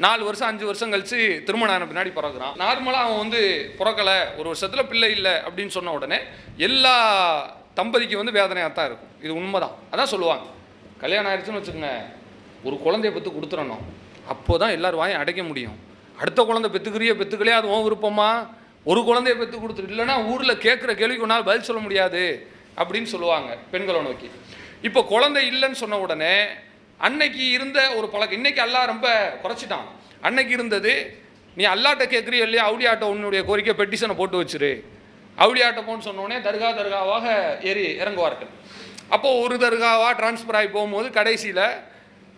4 வருஷம் 5 வருஷம் கழித்து திருமணம் ஆன பின்னாடி பிறகுறான். நார்மலாக அவன் வந்து பிறக்கலை, ஒரு வருஷத்தில் பிள்ளை இல்லை அப்படின்னு சொன்ன உடனே எல்லா தம்பதிக்கு வந்து வேதனையாக தான் இருக்கும். இது உண்மைதான். அதான் சொல்லுவாங்க, கல்யாணம் ஆயிடுச்சுன்னு வச்சுக்கோங்க, ஒரு குழந்தைய பெற்று கொடுத்துடணும், அப்போ தான் எல்லோரும் வாயும் அடைக்க முடியும். அடுத்த குழந்தை பெற்றுக்கலையே அது உன் விருப்பமா? ஒரு குழந்தைய பெற்று கொடுத்துரு, இல்லைன்னா ஊரில் கேட்குற கேள்விக்கு ஒன்றால் பதில் சொல்ல முடியாது அப்படின்னு சொல்லுவாங்க பெண்களை நோக்கி. இப்போ குழந்தை இல்லைன்னு சொன்ன உடனே அன்னைக்கு இருந்த ஒரு பழக்கம் இன்னைக்கு எல்லாம் ரொம்ப குறைச்சிட்டான். அன்னைக்கு இருந்தது நீ அல்லாட்ட கேட்குறியோ இல்லையா, அவுளியாட்ட உன்னுடைய கோரிக்கை பெட்டிஷனை போட்டு வச்சிரு. அவுளியாட்ட போன்னு சொன்னோடனே தர்காவாக ஏறி இறங்குவார்கள். அப்போது ஒரு தர்காவாக டிரான்ஸ்ஃபர் ஆகி போகும்போது கடைசியில்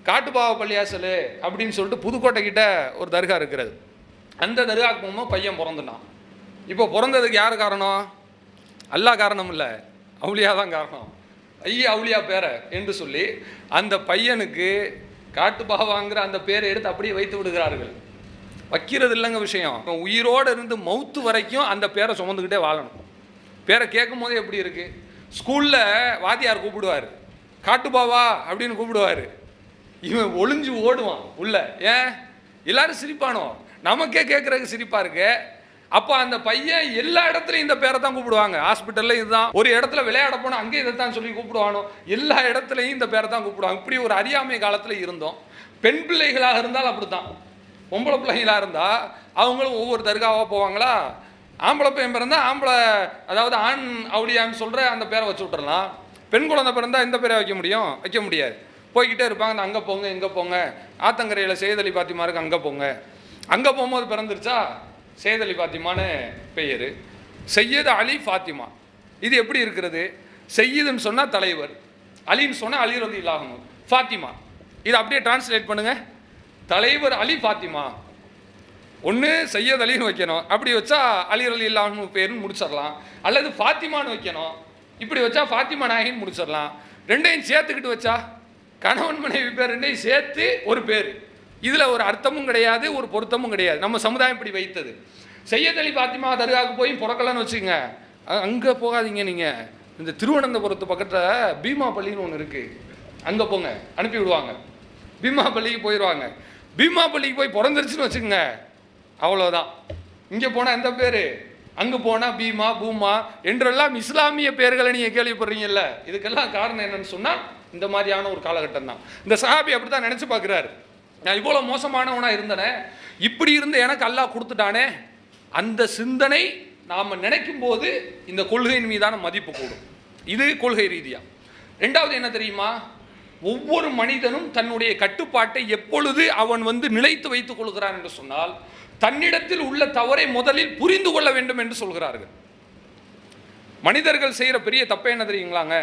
காட்டுப்பாவ பள்ளியாசல் அப்படின்னு சொல்லிட்டு புதுக்கோட்டை கிட்ட ஒரு தர்கா இருக்கிறது. அந்த தர்காவுக்கு போகும்போது பையன் பிறந்துட்டான். இப்போ பிறந்ததுக்கு யார் காரணம்? அல்லாஹ் காரணம் இல்லை, அவுளியா தான் காரணம். ஐயா அவுளியா பேரை என்று சொல்லி அந்த பையனுக்கு காட்டுப்பாவாங்கிற அந்த பேரை எடுத்து அப்படியே வைத்து விடுகிறார்கள். வைக்கிறது இல்லைங்க விஷயம். உயிரோடு இருந்து மௌத்து வரைக்கும் அந்த பேரை சுமந்துக்கிட்டே வாழணும். பேரை கேட்கும் போதே எப்படி இருக்குது? ஸ்கூலில் வாத்தியார் கூப்பிடுவார், காட்டுப்பாவா அப்படின்னு கூப்பிடுவார். இவன் ஒளிஞ்சு ஓடுவான் உள்ள. ஏன்? எல்லாரும் சிரிப்பானோ, நமக்கே கேட்குறதுக்கு சிரிப்பாக இருக்கு. அப்போ அந்த பையன் எல்லா இடத்துலையும் இந்த பேரை தான் கூப்பிடுவாங்க. ஹாஸ்பிட்டலில் இதுதான், ஒரு இடத்துல விளையாட போனால் அங்கே இதை தான் சொல்லி கூப்பிடுவானோ, எல்லா இடத்துலையும் இந்த பேரை தான் கூப்பிடுவாங்க. இப்படி ஒரு அறியாமை காலத்தில் இருந்தோம். பெண் பிள்ளைகளாக இருந்தால் அப்படி தான். பொம்பளை பிள்ளைகளாக இருந்தால் அவங்களும் ஒவ்வொரு தர்காவாக போவாங்களா. ஆம்பளை பையன் பிறந்தால் ஆம்பளை, அதாவது ஆண் அவுளியான்னு சொல்கிற அந்த பேரை வச்சு விட்டுறலாம். பெண் குழந்தை பிறந்தால் இந்த பேரை வைக்க முடியும்? வைக்க முடியாது. போய்கிட்டே இருப்பாங்க, அங்கே போங்க இங்கே போங்க. ஆத்தங்கரையில் செய்தலி பாத்திமா இருக்கு, அங்கே போங்க. அங்கே போகும்போது பிறந்துருச்சா செய்தலி பாத்திமான்னு பெயர். சையது அலி ஃபாத்திமா. இது எப்படி இருக்கிறது? சையதுன்னு சொன்னால் தலைவர், அலின்னு சொன்னால் அலி ரலியல்லாஹு அன்ஹு, ஃபாத்திமா. இதை அப்படியே டிரான்ஸ்லேட் பண்ணுங்கள். தலைவர் அலி ஃபாத்திமா. ஒன்று சையத் அலின்னு வைக்கணும், அப்படி வச்சா அலி ரலியல்லாஹு அன்ஹு பேருன்னு முடிச்சிடலாம். அல்லது ஃபாத்திமான்னு வைக்கணும், இப்படி வச்சா ஃபாத்திமா நாயகின்னு முடிச்சிடலாம். ரெண்டையும் சேர்த்துக்கிட்டு வச்சா கணவன் மனைவி பேர் ரெண்டையும் சேர்த்து ஒரு பேர். இதில் ஒரு அர்த்தமும் கிடையாது, ஒரு பொருத்தமும் கிடையாது. நம்ம சமுதாயம் இப்படி வைத்தது. சையத் அலி ஃபாத்திமா தர்காவுக்கு போய் பிறக்கலன்னு வச்சுங்க, அங்கே போகாதீங்க. நீங்கள் இந்த திருவனந்தபுரத்து பக்கத்தில் பீமா பள்ளின்னு ஒன்று இருக்குது, அங்கே போங்க, அனுப்பி விடுவாங்க. பீமா பள்ளிக்கு போயிடுவாங்க. பீமா பள்ளிக்கு போய் பிறந்துருச்சுன்னு வச்சுக்கோங்க, அவ்வளோதான். இங்கே போனால் எந்த பேர், அங்கே போனால் பீமா பூமா என்றெல்லாம் இஸ்லாமிய பேர்களை நீங்கள் கேள்விப்படுறீங்கல்ல. இதுக்கெல்லாம் காரணம் என்னன்னு சொன்னால் இந்த மாதிரியான ஒரு காலகட்டம் தான். இந்த சஹாபி அப்படி தான் நினச்சி பார்க்குறாரு. நான் இவ்வளோ மோசமானவனாக இருந்தேனே, இப்படி இருந்து எனக்கு அல்லாஹ் கொடுத்துட்டானே. அந்த சிந்தனை நாம் நினைக்கும் போது இந்த கொள்கையின் மீதான மதிப்பு கூடும். இது கொள்கை ரீதியாக. ரெண்டாவது என்ன தெரியுமா? ஒவ்வொரு மனிதனும் தன்னுடைய கட்டுப்பாட்டை எப்பொழுது அவன் நிலைத்து வைத்துக் கொள்கிறான் என்று சொன்னால், தன்னிடத்தில் உள்ள தவறை முதலில் புரிந்து கொள்ள வேண்டும் என்று சொல்கிறார்கள். மனிதர்கள் செய்கிற பெரிய தப்பை என்ன தெரியுங்களாங்க?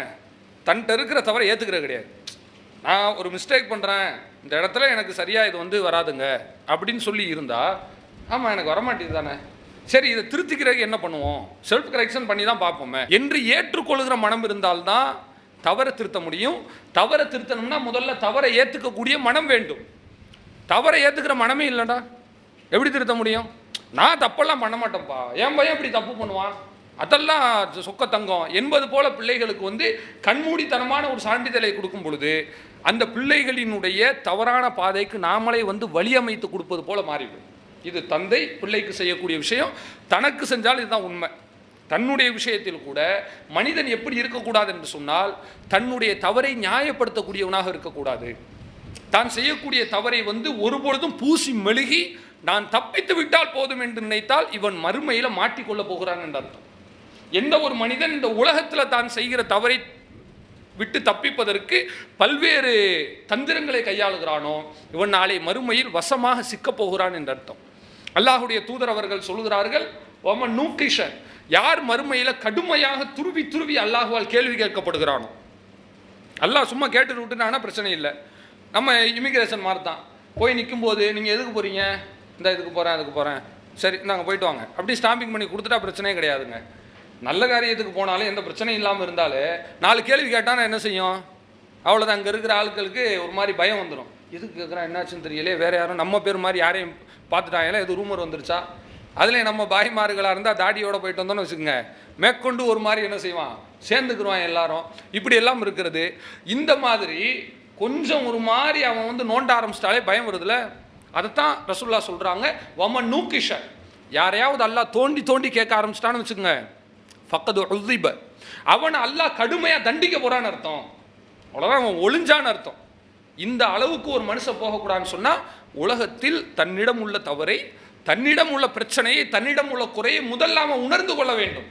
தன்கிட்ட இருக்கிற தவறை ஏற்றுக்கிறது கிடையாது. நான் ஒரு மிஸ்டேக் பண்ணுறேன், இந்த இடத்துல எனக்கு சரியாக இது வராதுங்க அப்படின்னு சொல்லி இருந்தால், ஆமாம் எனக்கு வரமாட்டேது தானே, சரி இதை திருத்திக்கிறதுக்கு என்ன பண்ணுவோம், செல்ஃப் கரெக்ஷன் பண்ணி தான் பார்ப்போமே என்று ஏற்றுக்கொள்கிற மனம் இருந்தால்தான் தவறை திருத்த முடியும். தவறை திருத்தணும்னா முதல்ல தவறை ஏற்றுக்கக்கூடிய மனம் வேண்டும். தவறை ஏற்றுக்கிற மனமே இல்லைடா, எப்படி திருத்த முடியும்? நான் தப்பெல்லாம் பண்ண மாட்டேன்ப்பா, என் பையன் இப்படி தப்பு பண்ணுவான், அதெல்லாம் சொக்க தங்கம் என்பது போல பிள்ளைகளுக்கு கண்மூடித்தனமான ஒரு சான்றிதழை கொடுக்கும் பொழுது அந்த பிள்ளைகளினுடைய தவறான பாதைக்கு நாமளே வழியமைத்து கொடுப்பது போல மாறிவிடும். இது தந்தை பிள்ளைக்கு செய்யக்கூடிய விஷயம். தனக்கு செஞ்சால் இதுதான் உண்மை. தன்னுடைய விஷயத்தில் கூட மனிதன் எப்படி இருக்கக்கூடாது என்று சொன்னால், தன்னுடைய தவறை நியாயப்படுத்தக்கூடியவனாக இருக்கக்கூடாது. தான் செய்யக்கூடிய தவறை ஒருபொழுதும் பூசி மெழுகி நான் தப்பித்து விட்டால் போதும் என்று நினைத்தால் இவன் மறுமையில் மாட்டிக்கொள்ள போகிறான் என்று அர்த்தம். எந்த ஒரு மனிதன் இந்த உலகத்தில் தான் செய்கிற தவறை விட்டு தப்பிப்பதற்கு பல்வேறு தந்திரங்களை கையாளுகிறானோ, இவன் நாளை மறுமையில் வசமாக சிக்கப் போகிறான் என்று அர்த்தம். அல்லாஹுடைய தூதர் அவர்கள் சொல்கிறார்கள், ஒமன் நூக்கிஷன், யார் மறுமையில் கடுமையாக துருவி துருவி அல்லாஹுவால் கேள்வி கேட்கப்படுகிறானோ. அல்லாஹ் சும்மா கேட்டுட்டு விட்டுனானா பிரச்சனை இல்லை. நம்ம இமிகிரேஷன் மாதிரி தான், போய் நிற்கும் போது நீங்கள் எதுக்கு போகிறீங்க, இந்த இதுக்கு போகிறேன் அதுக்கு போகிறேன், சரி நாங்கள் போயிட்டு வாங்க அப்படி ஸ்டாம்பிங் பண்ணி கொடுத்துட்டா பிரச்சனையே கிடையாதுங்க. நல்ல காரியத்துக்கு போனாலும் எந்த பிரச்சனையும் இல்லாமல் இருந்தாலே 4 கேள்வி கேட்டானா என்ன செய்யும்? அவ்வளோதான். அங்கே இருக்கிற ஆட்களுக்கு ஒரு மாதிரி பயம் வந்துடும். எதுக்கு கேட்குறான், என்னாச்சுன்னு தெரியலே, வேறு யாரும் நம்ம பேர் மாதிரி யாரையும் பார்த்துட்டாங்களே, எது ரூமர் வந்துருச்சா. அதில் நம்ம பாய்மார்களாக இருந்தால் தாடியோடு போயிட்டு வந்தோன்னு வச்சுக்கோங்க, மேற்கொண்டு ஒரு மாதிரி என்ன செய்வான், சேர்ந்துக்குருவான் எல்லாரும். இப்படி எல்லாம் இருக்கிறது. இந்த மாதிரி கொஞ்சம் ஒரு மாதிரி அவன் நோண்ட ஆரம்பிச்சிட்டாலே பயம் வருதுல்ல. அதைத்தான் ரசூலுல்லாஹ் சொல்கிறாங்க, வமன் நூக்கிஷ, யாரையாவது அல்லாஹ் தோண்டி தோண்டி கேட்க ஆரம்பிச்சிட்டான்னு வச்சுக்கோங்க, ஃபக்கது உஸிப, அவனை அல்லாஹ் கடுமையாக தண்டிக்க போகிறான்னு அர்த்தம். அவ்வளோதான், அவன் ஒளிஞ்சான்னு அர்த்தம். இந்த அளவுக்கு ஒரு மனுஷன் போகக்கூடாதுன்னு சொன்னால், உலகத்தில் தன்னிடம் உள்ள தவறை, தன்னிடம் உள்ள பிரச்சனையை, தன்னிடம் உள்ள குறையை முதல்ல அவன் உணர்ந்து கொள்ள வேண்டும்.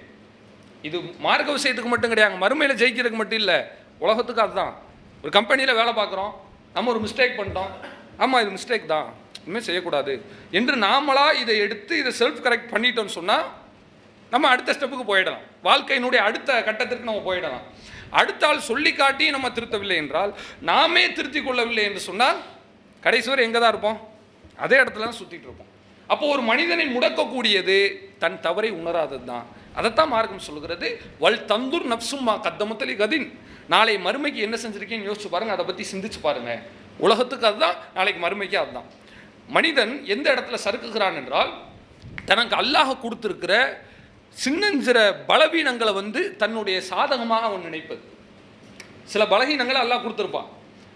இது மார்க்க விஷயத்துக்கு மட்டும் கிடையாது, மறுமையில் ஜெயிக்கிறதுக்கு மட்டும் இல்லை, உலகத்துக்கு அதுதான். ஒரு கம்பெனியில் வேலை பார்க்குறோம், நம்ம ஒரு மிஸ்டேக் பண்ணிட்டோம், ஆமாம் இது மிஸ்டேக் தான், இனிமேல் செய்யக்கூடாது என்று நாமளாக இதை எடுத்து இதை செல்ஃப் கரெக்ட் பண்ணிட்டோம்னு சொன்னால் நம்ம அடுத்த ஸ்டெப்புக்கு போயிடலாம், வாழ்க்கையினுடைய அடுத்த கட்டத்திற்கு நம்ம போயிடலாம். அடுத்த ஆள் சொல்லி காட்டி நம்ம திருத்தவில்லை என்றால், நாமே திருத்திக் கொள்ளவில்லை என்று சொன்னால் கடைசி வரை எங்கே தான் இருப்போம்? அதே இடத்துல தான் சுற்றிட்டு இருப்போம். அப்போ ஒரு மனிதனை முடக்கக்கூடியது தன் தவறை உணராதது தான். அதைத்தான் மார்க்கம் சொல்கிறது, வல் தந்தூர் நப்சும்மா கத்தமுத்தலி கதின். நாளை மறுமைக்கு என்ன செஞ்சிருக்கேன்னு யோசிச்சு பாருங்க, அதை பற்றி சிந்திச்சு பாருங்க. உலகத்துக்கு அதுதான், நாளைக்கு மறுமைக்கு அதுதான். மனிதன் எந்த இடத்துல சறுக்குகிறான் என்றால், தனக்கு அல்லாஹ் கொடுத்திருக்கிற சின்னஞ்சிற பலவீனங்களை தன்னுடைய சாதகமாக அவன் நினைப்பது. சில பலகீனங்களை அல்லாஹ் கொடுத்துருப்பான்.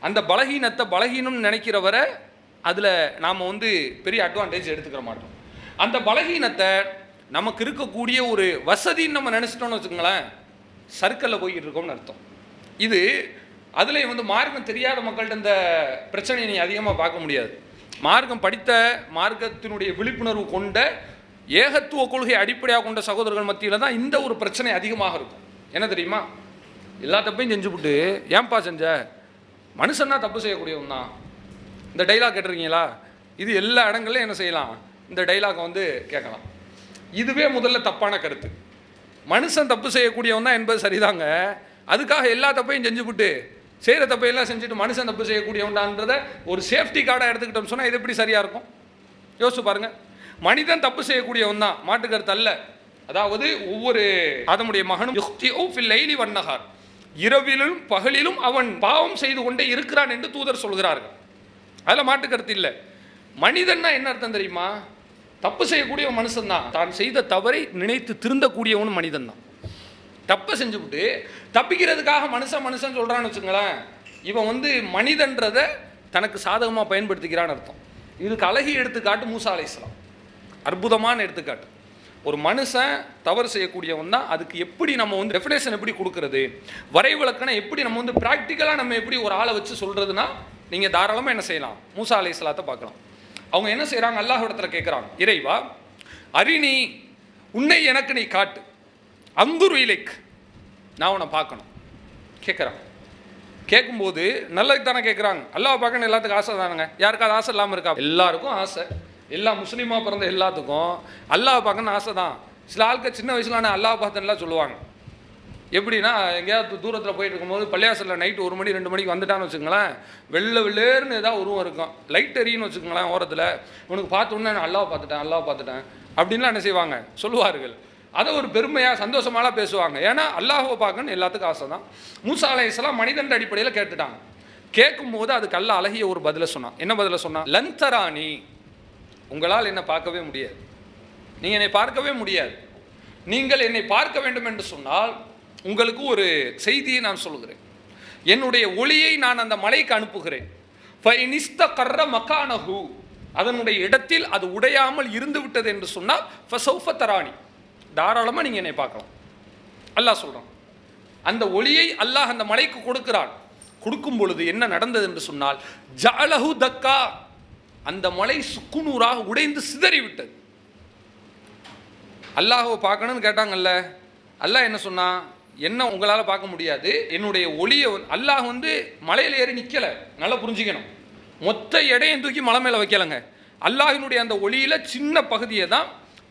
அந்த பலகீனத்தை பலகீனம் நினைக்கிறவரை அதில் நாம் பெரிய அட்வான்டேஜ் எடுத்துக்கிற மாட்டோம். அந்த பலகீனத்தை நமக்கு இருக்கக்கூடிய ஒரு வசதின்னு நம்ம நினச்சிட்டோம்னு வச்சுக்கோங்களேன், சர்க்கிளில் போய்கிட்டு இருக்கோம்னு அர்த்தம். இது அதில் மார்க்கம் தெரியாத மக்கள்கிட்ட இந்த பிரச்சனையை நீ அதிகமாக பார்க்க முடியாது. மார்க்கம் படித்த, மார்க்கத்தினுடைய விழிப்புணர்வு கொண்ட, ஏகத்துவ கொள்கை அடிப்படையாக கொண்ட சகோதரர்கள் மத்தியில் தான் இந்த ஒரு பிரச்சனை அதிகமாக இருக்கும். என்ன தெரியுமா? எல்லா தப்பையும் செஞ்சுவிட்டு ஏன்பா செஞ்ச, மனுஷன்னா தப்பு செய்யக்கூடியவன் தான். இந்த டைலாக் கேட்டிருக்கீங்களா? இது எல்லா இடங்கள்லையும் என்ன செய்யலாம், இந்த டைலாகை கேட்கலாம். இதுவே முதல்ல தப்பான கருத்து. மனுஷன் தப்பு செய்யக்கூடியவன் தான் என்பது சரிதாங்க. அதுக்காக எல்லா தப்பையும் செஞ்சுவிட்டு, செய்கிற தப்பையெல்லாம் செஞ்சுட்டு மனுஷன் தப்பு செய்யக்கூடியவன்டான்றதை ஒரு சேஃப்டி கார்டாக எடுத்துக்கிட்டோம்னு சொன்னால் இது எப்படி சரியாக இருக்கும்? யோசிச்சு பாருங்கள். மனிதன் தப்பு செய்யக்கூடியவன் தான், மாட்டு கருத்து அல்ல. அதாவது ஒவ்வொரு ஆதமுடைய மகனும் லைலி வன்னஹார், இரவிலும் பகலிலும் அவன் பாவம் செய்து கொண்டே இருக்கிறான் என்று தூதர் சொல்கிறார்கள். அதில் மாட்டு கருத்து இல்லை. மனிதன்னா என்ன அர்த்தம் தெரியுமா? தப்பு செய்யக்கூடிய மனுஷன் தான். தான் செய்த தவறை நினைத்து திருந்தக்கூடியவனும் மனிதன் தான். தப்பை செஞ்சுவிட்டு தப்பிக்கிறதுக்காக மனுஷன் சொல்கிறான்னு வச்சுங்களேன், இவன் மனிதன்றதை தனக்கு சாதகமாக பயன்படுத்திக்கிறான்னு அர்த்தம். இதுக்கு அழகிய எடுத்துக்காட்டு மூசா அலைஹிஸ்ஸலாம். அற்புதமான எடுத்துக்காட்டு. ஒரு மனுஷன் தவறு செய்யக்கூடியவன் தான். அதுக்கு எப்படி நம்ம டெஃபினேஷன் எப்படி கொடுக்கறது, வரைவிலக்கணம் எப்படி நம்ம ப்ராக்டிக்கலாக நம்ம எப்படி ஒரு ஆளை வச்சு சொல்கிறதுனா, நீங்கள் தாராளமாக என்ன செய்யலாம், மூசா அலைஹிஸ்ஸலாத்தை பார்க்கலாம். அவங்க என்ன செய்கிறாங்க, அல்லாஹ் இடத்துல கேட்குறாங்க, இறைவா அரிணி, உன்னை எனக்கு நீ காட்டு, அந்துரு இலைக், நான் உன்னை பார்க்கணும் கேட்குறாங்க. கேட்கும்போது நல்லதுக்கு தானே கேட்குறாங்க. அல்லாஹ் பார்க்கணும் எல்லாத்துக்கும் ஆசை தானுங்க. யாருக்காவது ஆசை இல்லாமல் இருக்கா? எல்லாருக்கும் ஆசை. எல்லா முஸ்லீமாக பிறந்த எல்லாத்துக்கும் அல்லாஹ் பார்க்கணும்னு ஆசை தான். சில ஆட்கள் சின்ன வயசுல நான் அல்லாஹ் பார்த்தேன்லாம் சொல்லுவாங்க. எப்படின்னா, எங்கேயாவது தூரத்தில் போயிட்டு இருக்கும்போது பள்ளியாசலில் நைட்டு 1 மணி 2 மணிக்கு வந்துட்டான்னு வச்சுக்கோங்களேன், வெள்ளேர்னு ஏதாவது உருவம் இருக்கும், லைட் எரியுன்னு வச்சுக்கோங்களேன் ஓரத்தில், உனக்கு பார்த்தோன்னே நான் அல்லாஹ் பார்த்துட்டேன் அப்படின்லாம் என்ன செய்வாங்க, சொல்லுவார்கள். அதை ஒரு பெருமையாக சந்தோஷமாலாம் பேசுவாங்க. ஏன்னா அல்லாஹ்வை பார்க்கணுன்னு எல்லாத்துக்கும் ஆசை தான். மூசா அலைஹிஸ்ஸலாம் மனிதன் அடிப்படையில் கேட்டுட்டாங்க. கேட்கும்போது அதுக்கு அல்லாஹ் அழகிய ஒரு பதிலை சொன்னான். என்ன பதிலை சொன்னான்? லன்தராணி, உங்களால் என்னை பார்க்கவே முடியாது, நீங்கள் என்னை பார்க்கவே முடியாது. நீங்கள் என்னை பார்க்க வேண்டும் என்று சொன்னால் உங்களுக்கு ஒரு செய்தியை நான் சொல்கிறேன். என்னுடைய ஒளியை நான் அந்த மலைக்கு அனுப்புகிறேன். ஃபைனிஸ்தகர்ர மகானஹு, அதனுடைய இடத்தில் அது உடையாமல் இருந்து விட்டது என்று சொன்னால் ஃபஸௌஃப தரானி, தாராளமாக நீங்கள் என்னை பார்க்கலாம். அல்லாஹ் சொல்கிறான். அந்த ஒளியை அல்லாஹ் அந்த மலைக்கு கொடுக்கிறான். கொடுக்கும் பொழுது என்ன நடந்தது என்று சொன்னால், ஜஅலஹு தக்கா, அந்த மலை சுக்குநூறாக உடைந்து சிதறிவிட்டது. அல்லாஹ்வை பார்க்கணும்னு கேட்டாங்கல்ல, அல்லாஹ் என்ன சொன்னா, என்ன உங்களால் பார்க்க முடியாது, என்னுடைய ஒளியை அல்லாஹ் மலையில் ஏறி நிற்கலை. நல்லா புரிஞ்சுக்கணும். மொத்த எடையும் தூக்கி மலை மேலே வைக்கலைங்க. அல்லாஹினுடைய அந்த ஒளியில் சின்ன பகுதியை தான்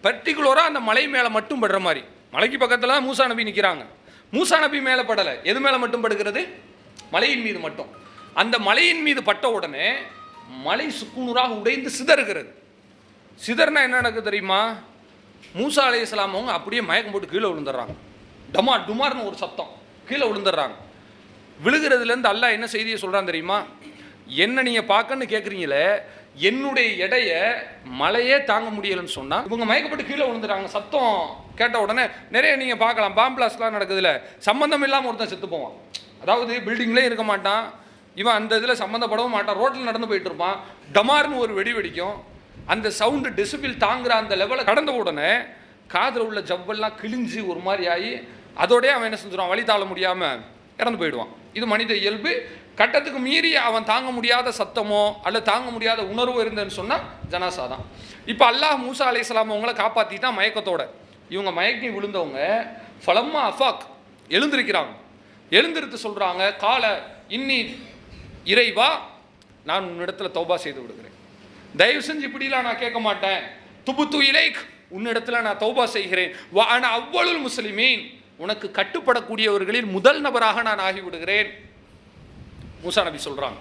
பர்டிகுலராக அந்த மலை மேலே மட்டும் படுற மாதிரி. மலைக்கு பக்கத்தில் தான் மூசா நபி நிற்கிறாங்க. மூசா நபி மேலே படலை. எது மேலே மட்டும் படுகிறது? மலையின் மீது மட்டும். அந்த மலையின் மீது பட்ட உடனே மலை சுக்குநூறாக உடைந்து சிதறுகிறது. சிதறினா என்ன நடக்குது தெரியுமா? மூசா அலைஹிஸ்ஸலாம் அவங்க அப்படியே மயக்கம் போட்டு கீழே விழுந்துடுறாங்க. டமார் டுமார்னு ஒரு சத்தம், கீழே விழுந்துடுறாங்க. விழுகிறதுலேருந்து அல்லாஹ் என்ன செய்தியை சொல்கிறான் தெரியுமா? என்ன நீங்கள் பார்க்கன்னு கேட்குறீங்களே, என்னுடைய எடையை மலையே தாங்க முடியலைன்னு சொன்னால் இவங்க மயக்கப்பட்டு கீழே விழுந்துடுறாங்க. சத்தம் கேட்ட உடனே நிறைய நீங்கள் பார்க்கலாம், பாம்பு பிளாஸ்ட்லாம் நடக்குதுல, சம்மந்தம் இல்லாமல் ஒருத்தன் செத்து போவான். அதாவது பில்டிங்லேயும் இருக்க மாட்டான், இவன் அந்த இதில் சம்மந்தப்படவும் மாட்டான், ரோட்டில் நடந்து போயிட்டு இருப்பான், டமார்னு ஒரு வெடி வெடிக்கும். அந்த சவுண்டு டெசிபிள் தாங்குற அந்த லெவலை கடந்த உடனே காதில் உள்ள ஜவ்வெல்லாம் கிழிஞ்சு ஒரு மாதிரி ஆகி அதோடய அவன் என்ன செஞ்சிருவான், வழி தாழ முடியாமல் இறந்து போயிடுவான். இது மனித இயல்பு. கட்டத்துக்கு மீறி அவன் தாங்க முடியாத சத்தமோ அல்லது தாங்க முடியாத உணர்வோ இருந்ததுன்னு சொன்னால் ஜனாசா தான். இப்போ அல்லாஹ் மூசா அலைஹிஸ்ஸலாம் அவங்கள காப்பாற்றிட்டான் மயக்கத்தோட. இவங்க மயக்கி விழுந்தவங்க ஃபலம்மா அஃபாக் எழுந்திருக்கிறாங்க. எழுந்திருத்து சொல்கிறாங்க, கால இன்னி இறைவா, நான் உன்னிடத்தில் தௌபா செய்து விடுகிறேன், தயவு செஞ்சு இப்படிலாம் நான் கேட்க மாட்டேன். துபுத்து இலைக், உன்னிடத்துல நான் தௌபா செய்கிறேன். வ அன அவ்வலுல் முஸ்லிமீன், உனக்கு கட்டுப்படக்கூடியவர்களில் முதல் நபராக நான் ஆகிவிடுகிறேன். மூசா நபி சொல்றாங்க.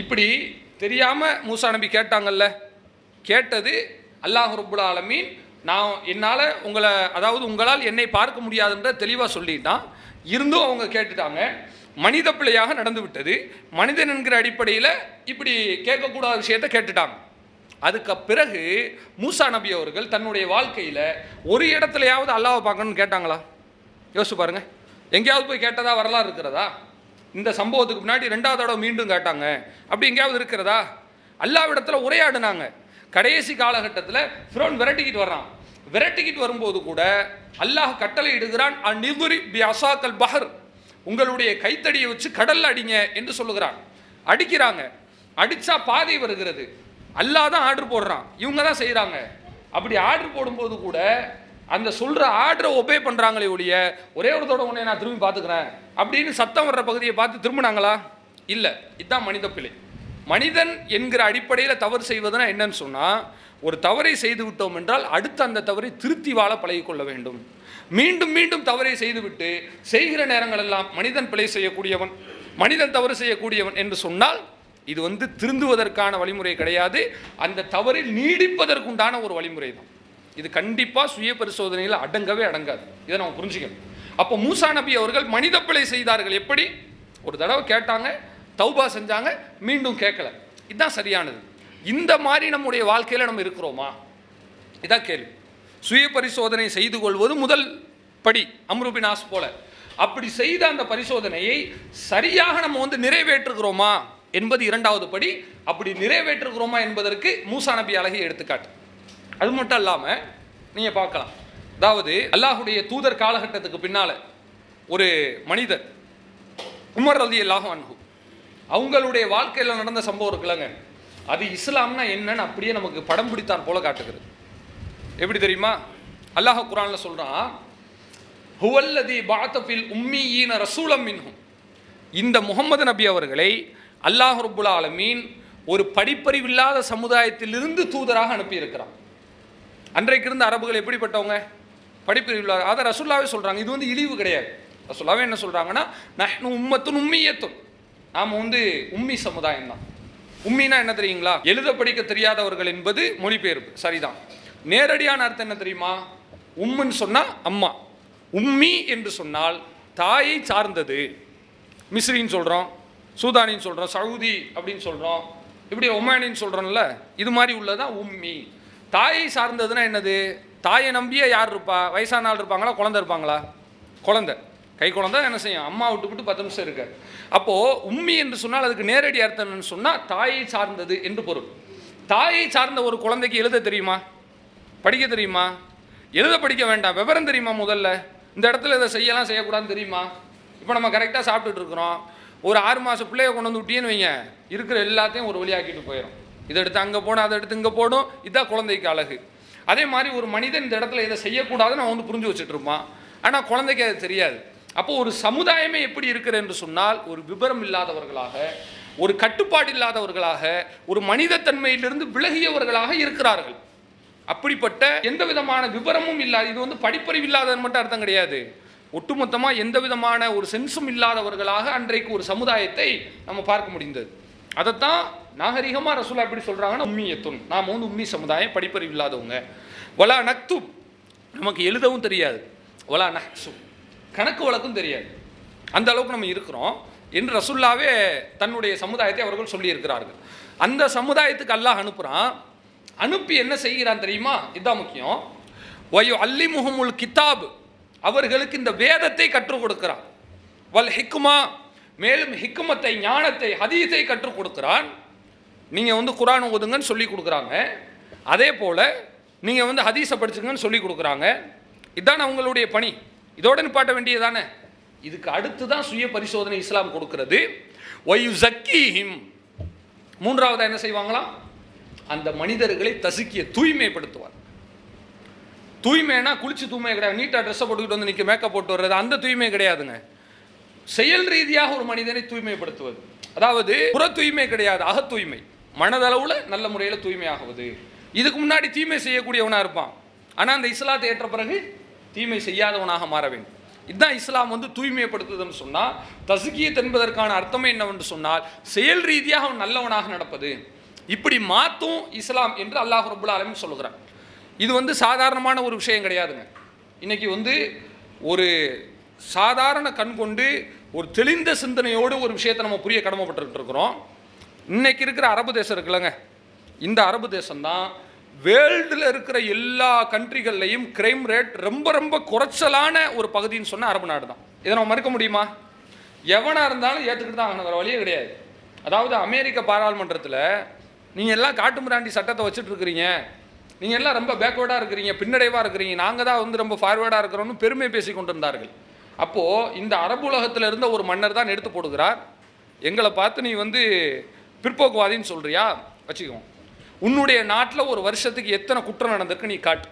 இப்படி தெரியாம மூசா நபி கேட்டாங்கல்ல, கேட்டது அல்லாஹ் ரப்புல் ஆலமீன் என்னால் உங்களை, அதாவது உங்களால் என்னை பார்க்க முடியாதுன்ற தெளிவாக சொல்லிட்டான். இருந்தும் அவங்க கேட்டுட்டாங்க. மனித பிள்ளையாக நடந்து விட்டது. மனிதன் என்கிற அடிப்படையில் இப்படி கேட்கக்கூடாத விஷயத்தை கேட்டுட்டாங்க. அதுக்கு பிறகு மூசா நபி அவர்கள் தன்னுடைய வாழ்க்கையில் ஒரு இடத்துலையாவது அல்லாஹ்வை பார்க்கணும்னு கேட்டாங்களா? யோசிச்சு பாருங்க. எங்கேயாவது போய் கேட்டதா வரலாறு இருக்கிறதா? இந்த சம்பவத்துக்கு முன்னாடி 2வது தடவை மீண்டும் கேட்டாங்க, அப்படி எங்கேயாவது இருக்கிறதா? அல்லாஹ்விடத்தில் உரையாடினாங்க. கடைசி காலகட்டத்தில் ஃபிரௌன் விரட்டிக்கிட்டு வர்றான். விரட்டிக்கிட்டு வரும்போது கூட அல்லாஹ் கட்டளை இடுகிறான், அந்நிதுரி பி அசாக்கல் பஹர், உங்களுடைய கைத்தடியை வச்சு கடல்ல அடிங்க என்று சொல்லுகிறான். அடிக்கிறாங்க. அடிச்சா பாதை வருகிறது. அல்லாஹ் தான் ஆர்டர் போடுறான், இவங்க தான் செய்கிறாங்க. அப்படி ஆர்டர் போடும்போது கூட அந்த சொல்கிற ஆர்டரை ஒபே பண்ணுறாங்களே ஒழிய, ஒரே ஒரு தடவை உன்னை நான் திரும்பி பார்த்துக்கிறேன் அப்படின்னு சத்தம் வர்ற பகுதியை பார்த்து திரும்பினாங்களா? இல்லை. இதுதான் மனித பிழை. மனிதன் என்கிற அடிப்படையில் தவறு செய்வதுனா என்னன்னு சொன்னால், ஒரு தவறை செய்து விட்டோம் என்றால் அடுத்து அந்த தவறை திருத்தி வாழ பழகிக்கொள்ள வேண்டும். மீண்டும் மீண்டும் தவறை செய்துவிட்டு செய்கிற நேரங்கள் எல்லாம் மனிதன் பிழை செய்யக்கூடியவன், மனிதன் தவறு செய்யக்கூடியவன் என்று சொன்னால் இது திருந்துவதற்கான வழிமுறை கிடையாது. அந்த தவறில் நீடிப்பதற்குண்டான ஒரு வழிமுறை தான். இது கண்டிப்பாக சுய பரிசோதனையில் அடங்கவே அடங்காது. இதை நம்ம புரிஞ்சுக்கணும். அப்போ மூசா நபி அவர்கள் மனித பிழை செய்தார்கள். எப்படி? ஒரு தடவை கேட்டாங்க, தௌபா செஞ்சாங்க, மீண்டும் கேட்கல. இதுதான் சரியானது. இந்த மாதிரி நம்முடைய வாழ்க்கையில் நம்ம இருக்கிறோமா? இதான் கேள்வி. சுய பரிசோதனை செய்து கொள்வது முதல் படி, அம்ருபின் ஆஸ் போல. அப்படி செய்த அந்த பரிசோதனையை சரியாக நம்ம நிறைவேற்றுகிறோமா என்பது 2வது படி. அப்படி நிறைவேற்றுகிறோமா என்பதற்கு மூசா நபி அழகிய எடுத்துக்காட்டு. அது மட்டும் இல்லாமல் நீங்கள் பார்க்கலாம், அதாவது அல்லாஹுடைய தூதர் காலகட்டத்துக்கு பின்னால் ஒரு மனிதர் உமர் ரலியல்லாஹு அன்ஹு, அவங்களுடைய வாழ்க்கையில் நடந்த சம்பவம் இருக்குல்லங்க, அது இஸ்லாம்னா என்னன்னு அப்படியே நமக்கு படம் பிடித்தான் போல காட்டுகிறது. எப்படி தெரியுமா? அல்லாஹ் குர்ஆன்ல சொல்றான், ஹுவல்லதி பஅத ஃபில் உம்மீயீன ரசூலம் மின்ஹும், இந்த முகமது நபி அவர்களை அல்லாஹ் ரப்புல் ஆலமீன் ஒரு படிப்பறிவில்லாத சமுதாயத்திலிருந்து தூதராக அனுப்பியிருக்கிறான். அன்றைக்கு இருந்த அரபுகள் எப்படிப்பட்டவங்க? படிப்பறிவில்லாத. அதை ரசூல்லாவே சொல்றாங்க. இது இழிவு கிடையாது. ரசூல்லாவே என்ன சொல்றாங்கன்னா, நஹ்னு உம்மத்துன் உம்மியத்துன், நாம் உம்மி சமுதாயம் தான். உம்மினா என்ன தெரியுங்களா? எழுத படிக்க தெரியாதவர்கள் என்பது மொழிபெயர்ப்பு, சரிதான். நேரடியான அர்த்தம் என்ன தெரியுமா? உம்முன்னு சொன்னா அம்மா, உம்மி என்று சொன்னால் தாயை சார்ந்தது. மிஸ்ரின்னு சொல்றோம், சூதானின்னு சொல்றோம், சவுதி அப்படின்னு சொல்றோம், இப்படி ஒமானின்னு சொல்றோம்ல, இது மாதிரி உள்ளதான் உம்மி. தாயை சார்ந்ததுன்னா என்னது? தாயை நம்பியே யார் இருப்பா? வயசான ஆள் இருப்பாங்களா, குழந்தை இருப்பாங்களா? குழந்தை, கை குழந்தை என்ன செய்யும்? அம்மா விட்டு 10 நிமிஷம் இருக்கு. அப்போ உம்மி என்று சொன்னால் அதுக்கு நேரடி அர்த்தம் என்னன்னு சொன்னால் தாயை சார்ந்தது என்று பொருள். தாயை சார்ந்த ஒரு குழந்தைக்கு எழுத தெரியுமா? படிக்க தெரியுமா? எழுத படிக்க வேண்டாம், விவரம் தெரியுமா? முதல்ல இந்த இடத்துல இதை செய்யலாம் செய்யக்கூடாதுன்னு தெரியுமா? இப்போ நம்ம கரெக்டாக சாப்பிட்டுட்டு இருக்கிறோம். ஒரு 6 மாத பிள்ளைய கொண்டு வந்து விட்டியன்னு வைங்க, இருக்கிற எல்லாத்தையும் ஒரு வழியாக்கிட்டு போயிடும். இதை எடுத்து அங்கே போடும், அதை எடுத்து இங்கே போடும். இதுதான் குழந்தைக்கு அழகு. அதே மாதிரி ஒரு மனிதன் இந்த இடத்துல இதை செய்யக்கூடாதுன்னு அவன் புரிஞ்சு வச்சுட்டு இருப்பான். ஆனால் குழந்தைக்கு அது தெரியாது. அப்போ ஒரு சமுதாயமே எப்படி இருக்கிறது என்று சொன்னால், ஒரு விபரம் இல்லாதவர்களாக, ஒரு கட்டுப்பாடு இல்லாதவர்களாக, ஒரு மனிதத்தன்மையிலிருந்து விலகியவர்களாக இருக்கிறார்கள். அப்படிப்பட்ட எந்த விதமான விவரமும் இல்லாத, இது படிப்பறிவு இல்லாதது மட்டும் அர்த்தம் கிடையாது, ஒட்டுமொத்தமாக எந்த விதமான ஒரு சென்ஸும் இல்லாதவர்களாக அன்றைக்கு ஒரு சமுதாயத்தை நம்ம பார்க்க முடிந்தது. அதைத்தான் நாகரிகமாக ரசூலா எப்படி சொல்கிறாங்கன்னா, உம்மியத்துன், நாம் உம்மி சமுதாயம், படிப்பறிவு இல்லாதவங்க. வலா நக்துப், நமக்கு எழுதவும் தெரியாது. வலா நஹ்சு, கணக்கு வழக்கும் தெரியாது. அந்த அளவுக்கு நம்ம இருக்கிறோம் என்று ரசூல்லாவே தன்னுடைய சமுதாயத்தை அவர்கள் சொல்லியிருக்கிறார்கள். அந்த சமுதாயத்துக்கு அல்லாஹ் அனுப்புகிறான். அனுப்பி என்ன செய்கிறான் தெரியுமா? இதுதான் முக்கியம். வயு அல்லிமுஹுமுல் கிதாப், அவர்களுக்கு இந்த வேதத்தை கற்றுக் கொடுக்கிறான். வல் ஹிக்மா, மேலும் ஹிக்மத்தை, ஞானத்தை, ஹதீஸை கற்றுக் கொடுக்கிறான். நீங்கள் குர்ஆன் ஓதுங்கன்னு சொல்லி கொடுக்குறாங்க. அதே போல் நீங்கள் ஹதீஸை படிச்சுங்கன்னு சொல்லி கொடுக்குறாங்க. இதுதான் அவங்களுடைய பணி. இதோட நிப்பாட்ட வேண்டியதானே? இதுக்கு அடுத்து தான் சுய பரிசோதனை இஸ்லாம் கொடுக்கிறது. வயு ஜக்கீஹிம், 3வது என்ன செய்வாங்களாம்? அந்த மனிதர்களை தசுக்கிய தூய்மைப்படுத்துவார். தூய்மைனா குளிச்சு தூய்மை கிடையாது, நீட்டாக ட்ரெஸ்ஸை போட்டுக்கிட்டு நிற்க மேக்கப் போட்டு வர்றது, அந்த தூய்மை கிடையாதுங்க. செயல் ரீதியாக ஒரு மனிதனை தூய்மைப்படுத்துவது. அதாவது புற தூய்மை கிடையாது, அக தூய்மை. மனதளவில் நல்ல முறையில் தூய்மையாகுவது. இதுக்கு முன்னாடி தீமை செய்யக்கூடியவனாக இருப்பான், ஆனால் அந்த இஸ்லாத்தை ஏற்ற பிறகு தீமை செய்யாதவனாக மாற வேண்டும். இதுதான் இஸ்லாம் தூய்மைப்படுத்துதுன்னு சொன்னால், தஸ்கியத் என்பதற்கான அர்த்தமே என்னவென்று சொன்னால் செயல் ரீதியாக அவன் நல்லவனாக நடப்பது. இப்படி மாற்றும் இஸ்லாம் என்று அல்லாஹ் ரப்புல் ஆலமீன் சொல்லுகிறான். இது சாதாரணமான ஒரு விஷயம் கிடையாதுங்க. இன்னைக்கு ஒரு சாதாரண கண் கொண்டு ஒரு தெளிந்த சிந்தனையோடு ஒரு விஷயத்தை நம்ம புரிய கடமைப்பட்டு இருக்கிறோம். இன்னைக்கு இருக்கிற அரபு தேசம் இருக்குல்லங்க, இந்த அரபு தேசம்தான் வேர்ல்டில் இருக்கிற எல்லா கண்ட்ரிகள்லையும் கிரைம் ரேட் ரொம்ப ரொம்ப குறைச்சலான ஒரு பகுதின்னு சொன்னால் அரபு நாடு தான். இதை நம்ம மறுக்க முடியுமா? எவனாக இருந்தாலும் ஏற்றுக்கிட்டு தான் ஆகணும், வேறு வழியே கிடையாது. அதாவது அமெரிக்க பாராளுமன்றத்தில் நீங்கள் எல்லாம் காட்டு மிராண்டி சட்டத்தை வச்சுட்டு இருக்கிறீங்க, நீங்கள் எல்லாம் ரொம்ப பேக்வேர்டாக இருக்கிறீங்க, பின்னடைவாக இருக்கிறீங்க, நாங்கள் தான் ரொம்ப ஃபார்வேர்டாக இருக்கிறோன்னு பெருமை பேசி கொண்டிருந்தார்கள். அப்போது இந்த அரபு உலகத்தில் இருந்த ஒரு மன்னர் தான் எடுத்து போடுகிறார், எங்களை பார்த்து நீ பிற்போக்குவாதின்னு சொல்கிறியா, வச்சுக்குவோம், உன்னுடைய நாட்டில் ஒரு வருஷத்துக்கு எத்தனை குற்றம் நடந்திருக்கு நீ காட்டு.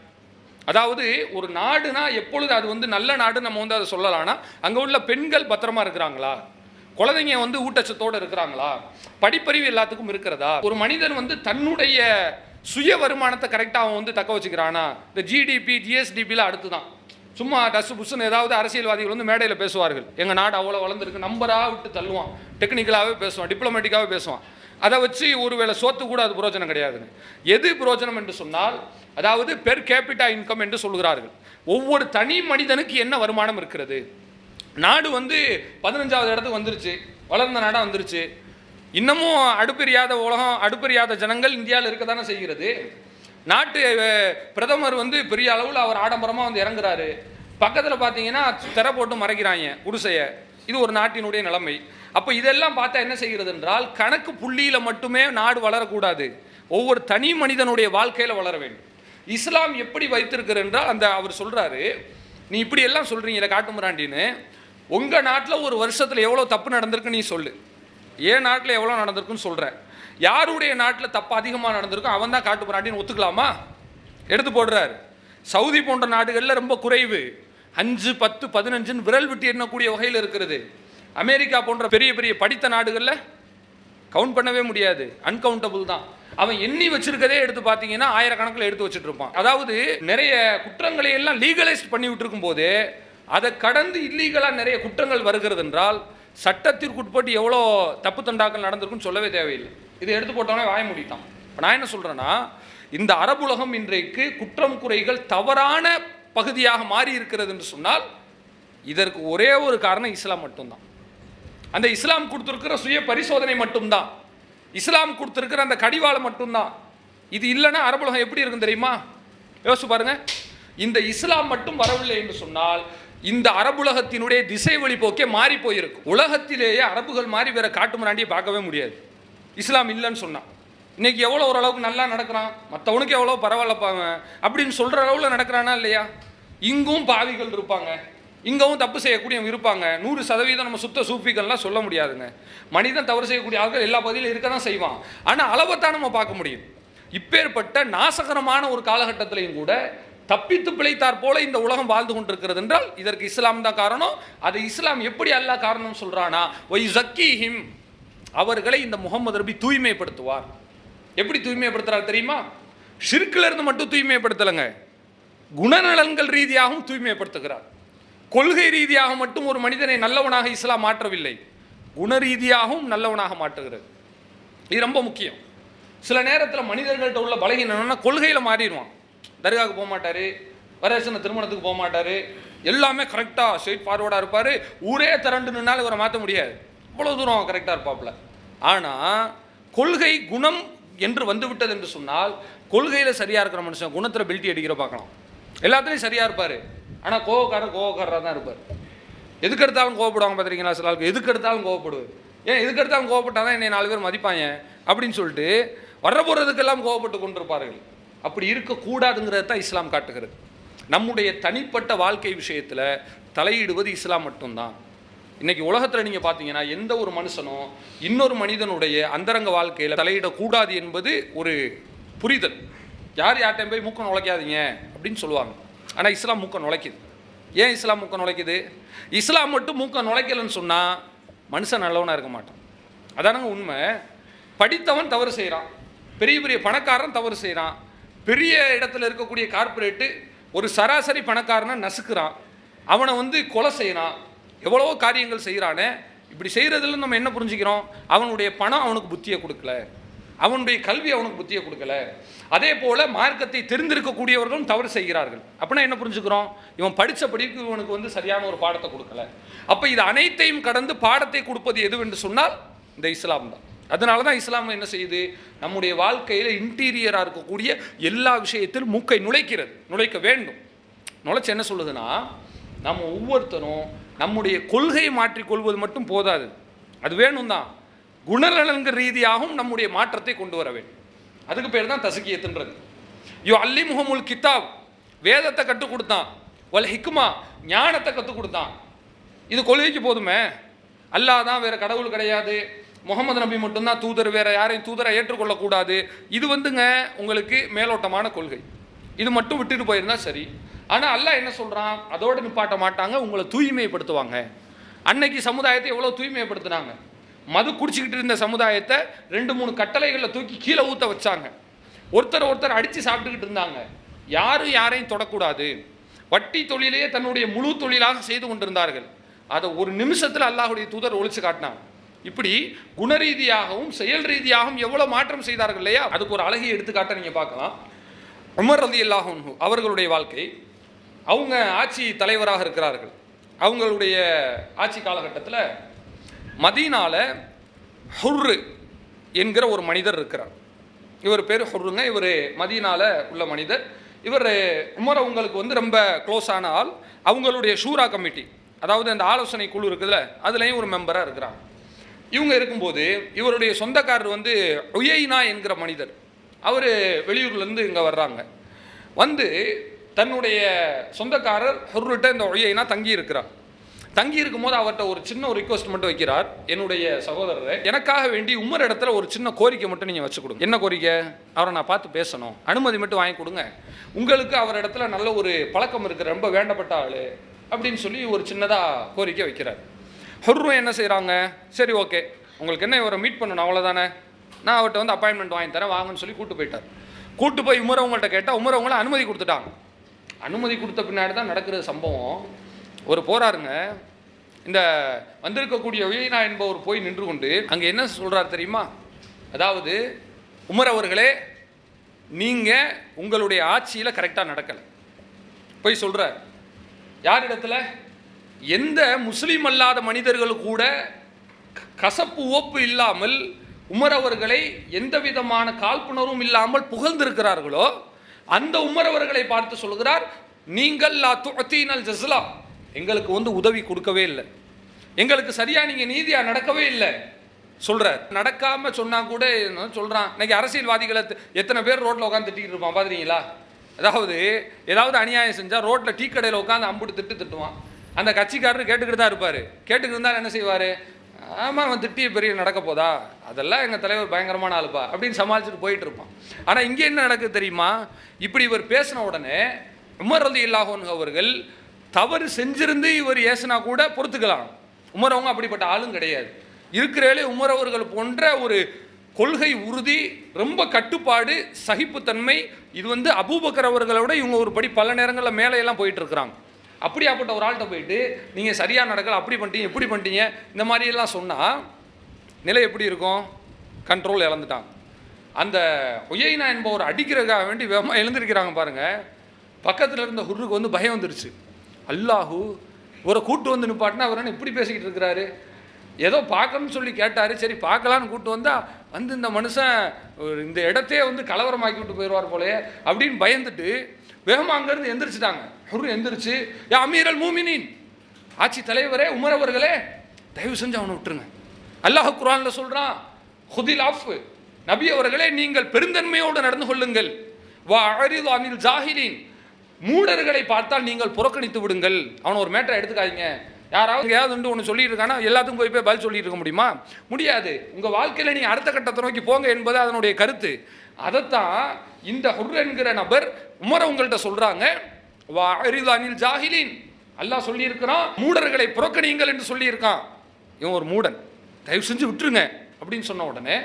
அதாவது ஒரு நாடுனா எப்பொழுது அது நல்ல நாடு நம்ம அதை சொல்லலாம்னா, அங்கே உள்ள பெண்கள் பத்திரமா இருக்கிறாங்களா, குழந்தைங்க ஊட்டச்சத்தோடு இருக்கிறாங்களா, படிப்பறிவு எல்லாத்துக்கும் இருக்கிறதா, ஒரு மனிதன் தன்னுடைய சுய வருமானத்தை கரெக்டாக அவன் தக்க வச்சுக்கிறானா. இந்த ஜிடிபி ஜிஎஸ்டிபியில் அடுத்து தான் சும்மா டஸ்ட் புஷ்ன்னு ஏதாவது அரசியல்வாதிகள் மேடையில் பேசுவார்கள், எங்கள் நாடு அவ்வளோ வளர்ந்துருக்கு, நம்பராக விட்டு தள்ளுவான், டெக்னிக்கலாகவே பேசுவான், டிப்ளமேட்டிக்காகவே பேசுவான். அதை வச்சு ஒருவேளை சோத்து கூட அது புரோஜனம் கிடையாதுங்க. எது புரோஜனம் என்று சொன்னால், அதாவது பெர் கேபிட்டா இன்கம் என்று சொல்கிறார்கள். ஒவ்வொரு தனி மனிதனுக்கு என்ன வருமானம் இருக்கிறது. நாடு 15வது இடத்துக்கு வந்துருச்சு, வளர்ந்த நாடாக வந்துருச்சு. இன்னமும் அடுப்பெரியாத உலகம், அடுப்பெரியாத ஜனங்கள் இந்தியாவில் இருக்க தானே செய்கிறது. நாட்டு பிரதமர் பெரிய அளவில் அவர் ஆடம்பரமாக இறங்குறாரு, பக்கத்தில் பார்த்தீங்கன்னா திரை போட்டு மறைக்கிறாங்க குடிசையை. இது ஒரு நாட்டினுடைய நிலைமை. அப்போ இதெல்லாம் பார்த்தா என்ன செய்கிறது என்றால், கணக்கு புள்ளியில் மட்டுமே நாடு வளரக்கூடாது, ஒவ்வொரு தனி மனிதனுடைய வாழ்க்கையில் வளர வேண்டும். இஸ்லாம் எப்படி வைத்திருக்கிறது என்றால், அவர் சொல்கிறாரு, நீ இப்படி எல்லாம் சொல்கிறீங்களே காட்டுமிராண்டின்னு, உங்கள் நாட்டில் ஒரு வருஷத்தில் எவ்வளோ தப்பு நடந்திருக்கு நீ சொல்லு, ஏன் நாட்டில் எவ்வளோ நடந்திருக்குன்னு சொல்கிறேன். யாருடைய நாட்டில் தப்பு அதிகமாக நடந்திருக்கும் அவன் தான் காட்டுமிராண்டின்னு ஒத்துக்கலாமா? எடுத்து போடுறார். சவுதி போன்ற நாடுகளில் ரொம்ப குறைவு, 5, 10, 15 விரல் விட்டு எண்ணக்கூடிய வகையில் இருக்கிறது. அமெரிக்கா போன்ற பெரிய பெரிய படித்த நாடுகளில் கவுண்ட் பண்ணவே முடியாது, அன்கவுண்டபிள் தான். அவன் எண்ணி வச்சிருக்கதே எடுத்து பார்த்தீங்கன்னா ஆயிரக்கணக்கில் எடுத்து வச்சுட்டு இருப்பான். அதாவது நிறைய குற்றங்களை எல்லாம் லீகலைஸ் பண்ணி விட்டுருக்கும் போது அதை கடந்து இல்லீகலாக நிறைய குற்றங்கள் வருகிறது என்றால், சட்டத்திற்குட்பட்டு எவ்வளோ தப்பு தண்டாக்கள் நடந்திருக்குன்னு சொல்லவே தேவையில்லை. இதை எடுத்து போட்டவனே வாய முடித்தான். இப்போ நான் என்ன சொல்கிறேன்னா, இந்த அரபுலகம் இன்றைக்கு குற்றம் குறைகள் தவறான பகுதியாக மாறி இருக்கிறது என்று சொன்னால், இதற்கு ஒரே ஒரு காரணம் இஸ்லாம் மட்டும்தான். அந்த இஸ்லாம் கொடுத்துருக்கிற சுய பரிசோதனை மட்டும்தான், இஸ்லாம் கொடுத்துருக்கிற அந்த கடிவாளம் மட்டும்தான். இது இல்லைன்னா அரபுலகம் எப்படி இருக்கும் தெரியுமா? யோசிச்சு பாருங்க. இந்த இஸ்லாம் மட்டும் வரவில்லை என்று சொன்னால், இந்த அரபுலகத்தினுடைய திசை வழிபோக்கே மாறி போயிருக்கும். உலகத்திலேயே அரபுகள் மாறி வேற காட்டு மிராண்டியை பார்க்கவே முடியாது இஸ்லாம் இல்லைன்னு சொன்னான். இன்னைக்கு எவ்வளோ ஓரளவுக்கு நல்லா நடக்கிறான், மற்றவனுக்கு எவ்வளோ பரவாயில்லப்பாங்க அப்படின்னு சொல்கிற அளவில் நடக்கிறானா இல்லையா? இங்கும் பாவிகள் இருப்பாங்க, இங்கவும் தப்பு செய்யக்கூடியவங்க இருப்பாங்க. 100% நம்ம சுத்த சூஃபிகள்லாம் சொல்ல முடியாதுங்க. மனிதன் தவறு செய்யக்கூடிய ஆட்கள் எல்லா பகுதியிலும் இருக்க தான் செய்வான். ஆனால் அளவைத்தான் நம்ம பார்க்க முடியும். இப்பேற்பட்ட நாசகரமான ஒரு காலகட்டத்திலையும் கூட தப்பித்து பிழைத்தார் போல இந்த உலகம் வாழ்ந்து கொண்டிருக்கிறது என்றால் இதற்கு இஸ்லாம் தான் காரணம். அதை இஸ்லாம் எப்படி அல்லாஹ் காரணம் சொல்றானா, வயுஸக்கீஹிம், அவர்களை இந்த முகமது நபி தூய்மைப்படுத்துவார். எப்படி தூய்மைப்படுத்துறார் தெரியுமா? ஷிர்க்ல இருந்து மட்டும் தூய்மைப்படுத்தலைங்க, குணநலன்கள் ரீதியாகவும் தூய்மைப்படுத்துகிறார். கொள்கை ரீதியாக மட்டும் ஒரு மனிதனை நல்லவனாக இஸ்லாம் மாற்றவில்லை, குண ரீதியாகவும் நல்லவனாக மாற்றுகிறது. இது ரொம்ப முக்கியம். சில நேரத்தில் மனிதர்கள்ட்ட உள்ள பலகீனம் கொள்கையில் மாறிடுவான். தர்காவுக்கு போக மாட்டார், வரதட்சணை திருமணத்துக்கு போக மாட்டார், எல்லாமே கரெக்டாக ஸ்ட்ரெயிட் ஃபார்வர்டாக இருப்பார். ஊரே திரண்டு நின்னால் இவரை மாற்ற முடியாது, இவ்வளோ தூரம் கரெக்டாக இருப்பாப்புல. ஆனால் கொள்கை குணம் என்று வந்துவிட்டது என்று சொன்னால், கொள்கையில் சரியாக இருக்கிற மனுஷன் குணத்தில் பெல்ட்டி அடிக்கிற பார்க்கலாம், எல்லாத்துலேயும் சரியாக இருப்பார். ஆனால் கோவக்காரராக தான் இருப்பார். எதுக்கு எடுத்தாலும் கோவப்படுவாங்க பார்த்துருக்கீங்களா? சில ஆளுக்கு எதுக்கு எடுத்தாலும் கோவப்படுவார். ஏன் எதுக்கு எடுத்தாலும் கோவப்பட்டால் தான் என்னை 4 பேர் மதிப்பாங்க அப்படின்னு சொல்லிட்டு வர்ற போகிறதுக்கெல்லாம் கோவப்பட்டு கொண்டிருப்பார்கள். அப்படி இருக்கக்கூடாதுங்கிறது தான் இஸ்லாம் காட்டுகிறது. நம்முடைய தனிப்பட்ட வாழ்க்கை விஷயத்தில் தலையிடுவது இஸ்லாம் மட்டும்தான். இன்றைக்கி உலகத்தில் நீங்கள் பார்த்தீங்கன்னா எந்த ஒரு மனுஷனும் இன்னொரு மனிதனுடைய அந்தரங்க வாழ்க்கையில் தலையிடக்கூடாது என்பது ஒரு புரிதல். யார்கிட்டையும் போய் மூக்க நுழைக்காதீங்க அப்படின்னு சொல்லுவாங்க. ஆனால் இஸ்லாம் மூக்க நுழைக்குது. ஏன் இஸ்லாம் மூக்க நுழைக்குது? இஸ்லாம் மட்டும் மூக்க நுழைக்கலன்னு சொன்னால் மனுஷன் நல்லவனாக இருக்க மாட்டான். அதானங்க உண்மை. படித்தவன் தவறு செய்கிறான், பெரிய பெரிய பணக்காரன் தவறு செய்கிறான், பெரிய இடத்துல இருக்கக்கூடிய கார்ப்பரேட்டு ஒரு சராசரி பணக்காரனை நசுக்கிறான், அவனை வந்து கொலை செய்கிறான், எவ்வளவோ காரியங்கள் செய்கிறானே. இப்படி செய்கிறதுல நம்ம என்ன புரிஞ்சுக்கிறோம்? அவனுடைய பணம் அவனுக்கு புத்தியை கொடுக்கல, அவனுடைய கல்வி அவனுக்கு புத்தியை கொடுக்கல. அதே போல் மார்க்கத்தை தெரிந்திருக்கக்கூடியவர்களும் தவறு செய்கிறார்கள். அப்படின்னா என்ன புரிஞ்சுக்கிறோம்? இவன் படித்த படிப்பு இவனுக்கு வந்து சரியான ஒரு பாடத்தை கொடுக்கல. அப்போ இது அனைத்தையும் கடந்து பாடத்தை கொடுப்பது எதுவென்று சொன்னால் இந்த இஸ்லாம் தான். அதனால தான் இஸ்லாம் என்ன செய்யுது? நம்முடைய வாழ்க்கையில் இன்டீரியராக இருக்கக்கூடிய எல்லா விஷயத்திலும் மூக்கை நுழைக்க வேண்டும். நுழைச்சு என்ன சொல்லுதுன்னா, நம்ம ஒவ்வொருத்தரும் நம்முடைய கொள்கையை மாற்றிக்கொள்வது மட்டும் போதாது, அது வேணும் தான், குணநலன்கள் ரீதியாகவும் நம்முடைய மாற்றத்தை கொண்டு வர வேண்டும். அதுக்கு பேர் தான் தஸ்கியத்துன்றது. அல்லிமுஹமுல் கிதாப், வேதத்தை கற்றுக் கொடுத்தான், வல் ஹிக்மா, ஞானத்தை கற்றுக் கொடுத்தான். இது கொள்கைக்கு போதுமே. அல்லாஹ் தான், வேற கடவுள் கிடையாது, முகமது நபி மட்டும்தான் தூதர், வேற யாரையும் தூதரை ஏற்றுக்கொள்ளக்கூடாது, இது வந்துங்க உங்களுக்கு மேலோட்டமான கொள்கை. இது மட்டும் விட்டுட்டு போயிருந்தா சரி. ஆனால் அல்லாஹ் என்ன சொல்கிறான்? அதோடு நிப்பாட்ட மாட்டாங்க, உங்களை தூய்மைப்படுத்துவாங்க. அன்னைக்கு சமுதாயத்தை எவ்வளோ தூய்மைப்படுத்தினாங்க. மது குடிச்சிக்கிட்டு இருந்த சமுதாயத்தை 2-3 கட்டளைகளில் தூக்கி கீழே ஊற்ற வச்சாங்க. ஒருத்தர் அடித்து சாப்பிட்டுக்கிட்டு இருந்தாங்க. யாரையும் தொடக்கூடாது. வட்டி தொழிலையே தன்னுடைய முழு தொழிலாக செய்து கொண்டிருந்தார்கள். அதை ஒரு நிமிஷத்தில் அல்லாஹுடைய தூதர் ஒழிச்சு காட்டினாங்க. இப்படி குணரீதியாகவும் செயல் ரீதியாகவும் எவ்வளோ மாற்றம் செய்தார்கள் இல்லையா? அதுக்கு ஒரு அழகிய எடுத்துக்காட்ட நீங்கள் பார்க்கலாம். உமர் ரலியல்லாஹு அன்ஹு அவர்களுடைய வாழ்க்கை. அவங்க ஆட்சி தலைவராக இருக்கிறார்கள். அவங்களுடைய ஆட்சி காலகட்டத்தில் மதீனால ஹுர்ரு என்கிற ஒரு மனிதர் இருக்கிறார். இவர் பேர் ஹுர்ருங்க. இவர் மதீனால உள்ள மனிதர். இவர் உமர் அவங்களுக்கு வந்து ரொம்ப க்ளோஸான ஆள். அவங்களுடைய ஷூரா கமிட்டி, அதாவது அந்த ஆலோசனை குழு இருக்குதுல்ல, அதுலேயும் ஒரு மெம்பராக இருக்கிறாங்க. இவங்க இருக்கும்போது இவருடைய சொந்தக்காரர் வந்து உயைனா என்கிற மனிதர், அவர் வெளியூர்லேருந்து இங்கே வர்றாங்க. வந்து தன்னுடைய சொந்தக்காரர் ஹுர்ருட்ட இந்த உயைனா தங்கி இருக்கிறார். தங்கி இருக்கும்போது அவர்கிட்ட ஒரு சின்ன ஒரு ரிக்வஸ்ட் மட்டும் வைக்கிறார். என்னுடைய சகோதரரை, எனக்காக வேண்டி உமர் இடத்துல ஒரு சின்ன கோரிக்கை மட்டும் நீங்கள் வச்சு கொடுங்க. என்ன கோரிக்கை? அவரை நான் பார்த்து பேசணும், அனுமதி மட்டும் வாங்கி கொடுங்க. உங்களுக்கு அவர் இடத்துல நல்ல ஒரு பழக்கம் இருக்குது, ரொம்ப வேண்டப்பட்ட ஆள் அப்படின்னு சொல்லி ஒரு சின்னதாக கோரிக்கை வைக்கிறார். ஹுர்ரும் என்ன செய்கிறாங்க? சரி, ஓகே, உங்களுக்கு என்ன இவரை மீட் பண்ணணும் அவ்வளோதானே, நான் அவர்கிட்ட வந்து அப்பாயின்மெண்ட் வாங்கி தரேன் வாங்கன்னு சொல்லி கூப்பிட்டு போயிட்டார். கூப்பிட்டு போய் உமர் அவங்கள்ட்ட கேட்டால் உமர் அவங்கள அனுமதி கொடுத்துட்டாங்க. அனுமதி கொடுத்த பின்னாடி தான் நடக்கிற சம்பவம். ஒரு போறாருங்க, இந்த வந்திருக்கக்கூடிய உயைனா என்பவர் போய் நின்று கொண்டு அங்கே என்ன சொல்கிறார் தெரியுமா? அதாவது, உமர் அவர்களே, நீங்கள் உங்களுடைய ஆட்சியில் கரெக்டாக நடக்கலை போய் சொல்கிறார். யாரிடத்துல? எந்த முஸ்லீம் அல்லாத மனிதர்கள் கூட கசப்பு ஓப்பு இல்லாமல் உமர் அவர்களை எந்த விதமான காழ்ப்புணர்வும் இல்லாமல் புகழ்ந்திருக்கிறார்களோ அந்த உமர் அவர்களை பார்த்து சொல்கிறார், நீங்கள் லா துஅதீனல் ஜஸ்லா, எங்களுக்கு வந்து உதவி கொடுக்கவே இல்லை, எங்களுக்கு சரியா நீங்கள் நீதியாக நடக்கவே இல்லை சொல்கிறார். நடக்காமல் சொன்னால் கூட சொல்கிறான். இன்னைக்கு அரசியல்வாதிகளை எத்தனை பேர் ரோட்டில் உட்காந்து திட்டிகிட்டு இருப்பான் பார்த்துறீங்களா? அதாவது ஏதாவது அநியாயம் செஞ்சால் ரோட்டில் டீ கடையில் உட்காந்து அம்புட்டு திட்டுவான். அந்த கட்சிக்காரர் கேட்டுக்கிட்டு தான் இருப்பார். கேட்டுக்கிட்டு இருந்தால் என்ன செய்வார்? ஆமாம், அவன் திட்டிய பெரிய நடக்க போதா, அதெல்லாம் எங்கள் தலைவர் பயங்கரமான ஆளுப்பா அப்படின்னு சமாளிச்சுட்டு போயிட்டு இருப்பான். ஆனால் இங்கே என்ன நடக்குது தெரியுமா? இப்படி இவர் பேசின உடனே உமர் ரலியல்லாஹு அன்ஹு அவர்கள் தவறு செஞ்சிருந்து இவர் ஏசினா கூட பொறுத்துக்கலாம். உமர் அவங்க அப்படிப்பட்ட ஆளும் கிடையாது. இருக்கிறாலே உமர் அவர்கள் போன்ற ஒரு கொள்கை உறுதி, ரொம்ப கட்டுப்பாடு, சகிப்புத்தன்மை, இது வந்து அபூபக்கர் அவர்களோட இவங்க ஒரு படி பல நேரங்களில் மேலையெல்லாம் போயிட்டு இருக்கிறாங்க. அப்படியாப்பட்ட ஒரு ஆள்கிட்ட போயிட்டு நீங்கள் சரியாக நடக்கல, அப்படி பண்ணிட்டீங்க, இப்படி பண்ணிட்டீங்க, இந்த மாதிரியெல்லாம் சொன்னால் நிலை எப்படி இருக்கும்? கண்ட்ரோல் இழந்துட்டாங்க. அந்த உயைனா என்பவர் அடிக்கிறதுக்காக வேண்டி வேகமாக எழுந்திருக்கிறாங்க பாருங்கள். பக்கத்தில் இருந்த ஹுர்ருக்கு வந்து பயம் வந்துருச்சு. அல்லாஹூ, ஒரு கூட்டு வந்து நிப்பாட்டினா அவர் என்ன இப்படி பேசிக்கிட்டு இருக்கிறாரு? ஏதோ பார்க்கணும்னு சொல்லி கேட்டார், சரி பார்க்கலான்னு கூப்பிட்டு வந்தால் வந்து இந்த மனுஷன் இந்த இடத்தையே வந்து கலவரமாக்கி விட்டு போயிடுவார் போலே அப்படின்னு பயந்துட்டு வேகமாக அங்கேருந்து எந்திரிச்சிட்டாங்க. ஹுர்ரு எந்திரிச்சு, யா அமீரல் மூமினின், ஆட்சி தலைவரே, உமர் அவர்களே, தயவு செஞ்சு அவனை விட்டுருங்க. அல்லாஹ் குர்ஆனில் சொல்கிறான், ஹுதில் ஆஃப், நபி அவர்களே நீங்கள் பெருந்தன்மையோடு நடந்து கொள்ளுங்கள். வா அரிது அனில் ஜாஹிலின், மூடர்களை பார்த்தால் நீங்கள் புறக்கணித்து விடுங்கள். அவனை ஒரு மேட்டரை எடுத்துக்காதீங்க. யாராவது எங்கேயாவது ஒன்று சொல்லிட்டு இருக்கானா எல்லாத்துக்கும் போய் பதில் சொல்லிட்டு இருக்க முடியுமா? முடியாது. உங்கள் வாழ்க்கையில் நீங்கள் அடுத்த கட்டத்தை நோக்கி போங்க என்பது அதனுடைய கருத்து. அதைத்தான் இந்த ஹுர் என்கிற நபர் உமர் உங்கள்கிட்ட சொல்கிறாங்க. வா அரிது அனில் ஜாஹிலின், அல்லாஹ் சொல்லியிருக்கிறான் மூடர்களை புறக்கணியுங்கள் என்று சொல்லியிருக்கான். இவன் ஒரு மூடன், தயவு செஞ்சு விட்டுருங்க அப்படின்னு சொன்ன உடனே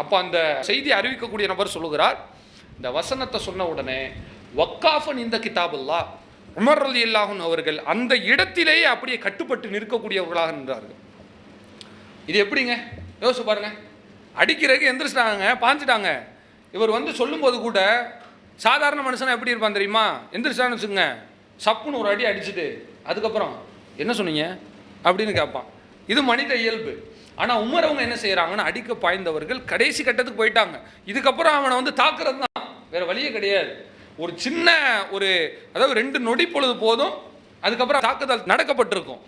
அப்போ அந்த செய்தி அறிவிக்கக்கூடிய நபர் சொல்லுகிறார், இந்த வசனத்தை சொன்ன உடனே வக்காஃபன் இந்த கிதாபுல்லா, உமர் ரலியல்லாஹு அன்ஹு அவர்கள் அந்த இடத்திலேயே அப்படியே கட்டுப்பட்டு நிற்கக்கூடியவர்களாக நின்றார்கள். இது எப்படிங்க யோசிச்சு பாருங்க. அடிக்கிறதுக்கு எந்திரிச்சிட்டாங்க, பாஞ்சிட்டாங்க. இவர் வந்து சொல்லும்போது கூட சாதாரண மனுஷனா எப்படி இருப்பான் தெரியுமா? எந்திரிச்சான்னு வச்சுங்க, சப்புன்னு ஒரு அடி அடிச்சுட்டு அதுக்கப்புறம் என்ன சொன்னீங்க அப்படின்னு கேட்பான். இது மனித இயல்பு. ஆனால் உமர் அவங்க என்ன செய்கிறாங்கன்னு, அடிக்க பாய்ந்தவர்கள் கடைசி கட்டத்துக்கு போயிட்டாங்க. இதுக்கப்புறம் அவனை வந்து தாக்குறது தான், வேற வழியே கிடையாது. ஒரு சின்ன அதாவது 2 நொடி பொழுது போதும், அதுக்கப்புறம் தாக்குதல் நடக்கப்பட்டிருக்கும்.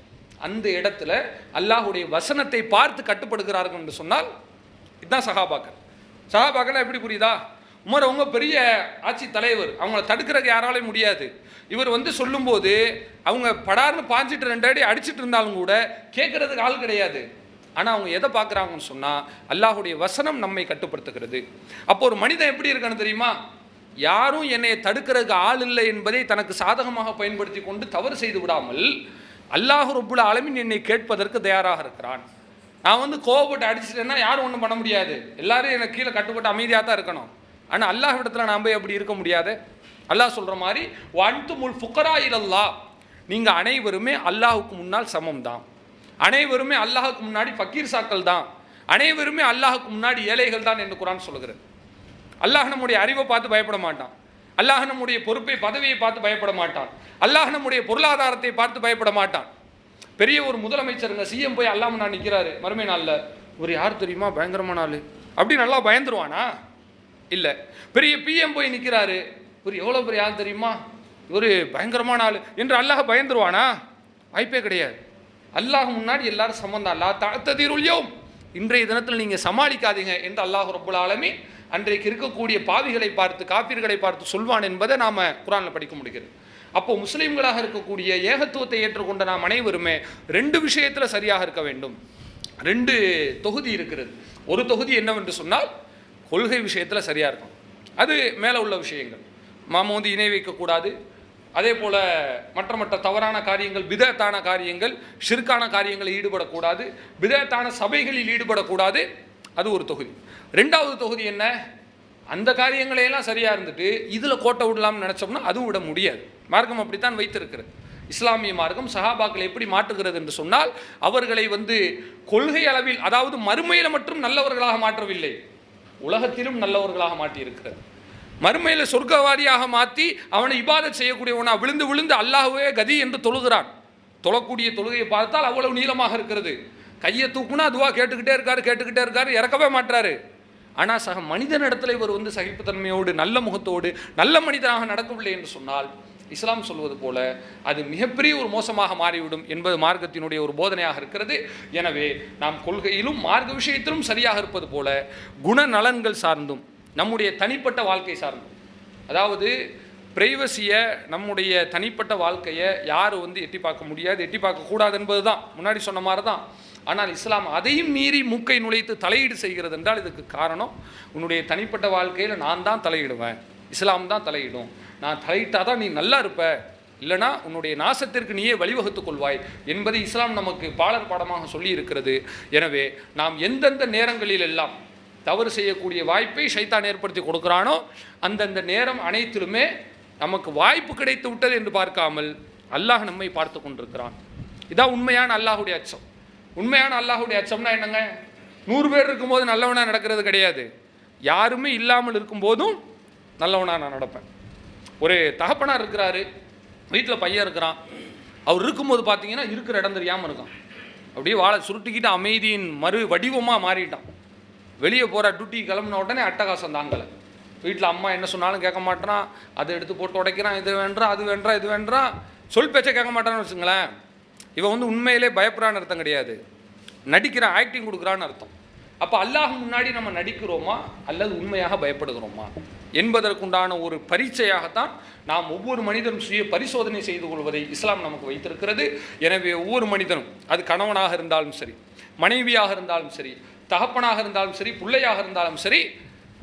அந்த இடத்துல அல்லாஹுடைய வசனத்தை பார்த்து கட்டுப்படுகிறார்கள் என்று சொன்னால் இதுதான் சஹாபாக்கள். சஹாபாக்கள் எப்படி புரியுதா? உமர் அவங்க பெரிய ஆட்சி தலைவர், அவங்கள தடுக்கிறதுக்கு யாராலையும் முடியாது. இவர் வந்து சொல்லும்போது அவங்க படார்னு பாஞ்சிட்டு 2 அடி அடிச்சுட்டு இருந்தாலும் கூட கேட்கறதுக்கு ஆள் கிடையாது. ஆனால் அவங்க எதை பார்க்குறாங்கன்னு சொன்னால், அல்லாஹுடைய வசனம் நம்மை கட்டுப்படுத்துகிறது. அப்போ ஒரு மனிதன் எப்படி இருக்கான்னு தெரியுமா? யாரும் என்னை தடுக்கிறதுக்கு ஆள் இல்லை என்பதை தனக்கு சாதகமாக பயன்படுத்தி கொண்டு தவறு செய்து விடாமல், அல்லாஹ் ரப்புல் ஆலமீன் என்னை கேட்பதற்கு தயாராக இருக்கிறான். நான் வந்து கோவப்பட்டு அடிச்சிட்டேன்னா யாரும் ஒன்றும் பண்ண முடியாது, எல்லாரும் எனக்கு கீழே கட்டுப்பட்டு அமைதியாக தான் இருக்கணும். ஆனால் அல்லாஹ் இடத்துல நாம் போய் அப்படி இருக்க முடியாது. அல்லாஹ் சொல்கிற மாதிரி வன்துமுல் ஃபுக்கரா இலல்லாஹ், நீங்கள் அனைவருமே அல்லாஹுக்கு முன்னால் சமம் தான், அனைவருமே அல்லாஹுக்கு முன்னாடி ஃபக்கீர் சாக்கள் தான், அனைவருமே அல்லாஹுக்கு முன்னாடி ஏழைகள் தான் என்று குர்ஆன் சொல்கிறது. அல்லாஹ் நம்முடைய அறிவை பார்த்து பயப்பட மாட்டான், அல்லாஹ் நம்முடைய பொறுப்பை பதவியை பார்த்து பயப்பட மாட்டான், அல்லாஹ் நம்முடைய பொருளாதாரத்தை பார்த்து பயப்பட மாட்டான். பெரிய ஒரு முதலமைச்சருங்க சிஎம் போய் அல்லாஹ் நான் நிற்கிறாரு மறுமை நாளில், ஒரு யார் தெரியுமா பயங்கரமான ஆள் அப்படி நல்லா பயந்துருவானா? இல்லை. பெரிய பிஎம் போய் நிற்கிறாரு, ஒரு எவ்வளோ பெரிய ஆள் தெரியுமா, ஒரு பயங்கரமான ஆள் என்று அல்லாஹ் பயந்துருவானா? வாய்ப்பே கிடையாது. அல்லாஹ் முன்னாடி எல்லாரும் சமந்தான். அல்லா தஅததிருல்யௌம், இன்றைய தினத்தில் நீங்கள் சமாளிக்காதீங்க என்று அல்லாஹ் ரப்புல் ஆலமீன் அன்றைக்கு இருக்கக்கூடிய பாவிகளை பார்த்து, காஃபிர்களை பார்த்து சொல்வான் என்பதை நாம் குர்ஆனில் படிக்க முடிகிறது. அப்போ முஸ்லீம்களாக இருக்கக்கூடிய ஏகத்துவத்தை ஏற்றுக்கொண்ட நாம் அனைவருமே 2 விஷயத்தில் சரியாக இருக்க வேண்டும். 2 தொகுதி இருக்கிறது. ஒரு தொகுதி என்னவென்று சொன்னால் கொள்கை விஷயத்தில் சரியாக இருக்கும். அது மேலே உள்ள விஷயங்கள், மாம வந்து இணை வைக்கக்கூடாது, அதே போல் மற்ற தவறான காரியங்கள், பிதத்தான காரியங்கள், ஷிர்கான காரியங்களில் ஈடுபடக்கூடாது, பிதத்தான சபைகளில் ஈடுபடக்கூடாது. அது ஒரு தொகுதி. 2வது தொகுதி என்ன? அந்த காரியங்களையெல்லாம் சரியாக இருந்துட்டு இதில் கோட்டை விடலாம்னு நினச்சோம்னா அதுவும் விட முடியாது. மார்க்கம் அப்படித்தான் வைத்திருக்கிறது. இஸ்லாமிய மார்க்கம் சஹாபாக்களை எப்படி மாற்றுகிறது என்று சொன்னால், அவர்களை வந்து கொள்கை அளவில், அதாவது மறுமையில் மட்டும் நல்லவர்களாக மாற்றவில்லை, உலகத்திலும் நல்லவர்களாக மாற்றி இருக்கிறது. மறுமையில் சொர்க்கவாதியாக மாற்றி அவனை இபாதத் செய்யக்கூடியவனா விழுந்து விழுந்து அல்லாஹ்வே கதி என்று தொழுகிறான். தொழக்கூடிய தொழுகையை பார்த்தால் அவ்வளவு நீளமாக இருக்கிறது. கையை தூக்குனா அதுவாக கேட்டுக்கிட்டே இருக்காரு, இறக்கவே மாட்டாரு. ஆனால் சக மனிதனிடத்தில் இவர் வந்து சகிப்புத்தன்மையோடு நல்ல முகத்தோடு நல்ல மனிதனாக நடக்கவில்லை என்று சொன்னால், இஸ்லாம் சொல்வது போல அது மிகப்பெரிய ஒரு மோசமாக மாறிவிடும் என்பது மார்க்கத்தினுடைய ஒரு போதனையாக இருக்கிறது. எனவே நாம் கொள்கையிலும் மார்க்க விஷயத்திலும் சரியாக இருப்பது போல குணநலன்கள் சார்ந்தும் நம்முடைய தனிப்பட்ட வாழ்க்கை சார்ந்தும், அதாவது பிரைவசியை, நம்முடைய தனிப்பட்ட வாழ்க்கையை யார் வந்து எட்டி பார்க்க முடியாது, எட்டி பார்க்கக்கூடாது என்பது தான் முன்னாடி சொன்ன மாதிரி தான். ஆனால் இஸ்லாம் அதையும் மீறி மூக்கை நுழைத்து தலையீடு செய்கிறது என்றால் இதுக்கு காரணம், உன்னுடைய தனிப்பட்ட வாழ்க்கையில் நான் தான் தலையிடுவேன், இஸ்லாம் தான் தலையிடும், நான் தலையிட்டால் தான் நீ நல்லா இருப்ப, இல்லைனா உன்னுடைய நாசத்திற்கு நீயே வழிவகுத்துக் கொள்வாய் என்பதை இஸ்லாம் நமக்கு பாடர் பாடமாக சொல்லி இருக்கிறது. எனவே நாம் எந்தெந்த நேரங்களில் எல்லாம் தவறு செய்யக்கூடிய வாய்ப்பை ஷைத்தான் ஏற்படுத்தி கொடுக்குறானோ அந்தந்த நேரம் அனைத்திலுமே நமக்கு வாய்ப்பு கிடைத்து விட்டது என்று பார்க்காமல் அல்லாஹ் நம்மை பார்த்து கொண்டிருக்கிறான். இதான் உண்மையான அல்லாஹுடைய அச்சம். உண்மையான அல்லாஹுடைய அச்சம்னா என்னங்க? 100 பேர் இருக்கும்போது நல்லவனாக நடக்கிறது கிடையாது, யாருமே இல்லாமல் இருக்கும்போதும் நல்லவனாக நான் நடப்பேன். ஒரு தகப்பனார் இருக்கிறாரு, வீட்டில் பையன் இருக்கிறான், அவர் இருக்கும்போது பார்த்தீங்கன்னா இருக்கிற இடம் தெரியாமல் இருக்கான், அப்படியே வாழை சுருட்டிக்கிட்டு அமைதியின் மறு வடிவமாக மாறிட்டான். வெளியே போகிற டியூட்டி கிளம்புன உடனே அட்டகாசம் தாங்கலை, வீட்டில் அம்மா என்ன சொன்னாலும் கேட்க மாட்டான், அதை எடுத்து போட்டு உடைக்கிறான், இது வேண்டாம் அது வேண்டாம் இது வேண்டாம், சொல் பேச்சை கேட்க மாட்டான்னு வச்சுங்களேன். இவன் வந்து உண்மையிலே பயப்படுறான்னு அர்த்தம் கிடையாது, நடிக்கிறான், ஆக்டிங் கொடுக்குறான்னு அர்த்தம். அப்போ அல்லாஹ் முன்னாடி நம்ம நடிக்கிறோமா அல்லது உண்மையாக பயப்படுகிறோமா என்பதற்குண்டான ஒரு பரீட்சையாகத்தான் நாம் ஒவ்வொரு மனிதனும் சுய பரிசோதனை செய்து கொள்வதை இஸ்லாம் நமக்கு வைத்திருக்கிறது. எனவே ஒவ்வொரு மனிதனும், அது கணவனாக இருந்தாலும் சரி, மனைவியாக இருந்தாலும் சரி, தகப்பனாக இருந்தாலும் சரி, பிள்ளையாக இருந்தாலும் சரி,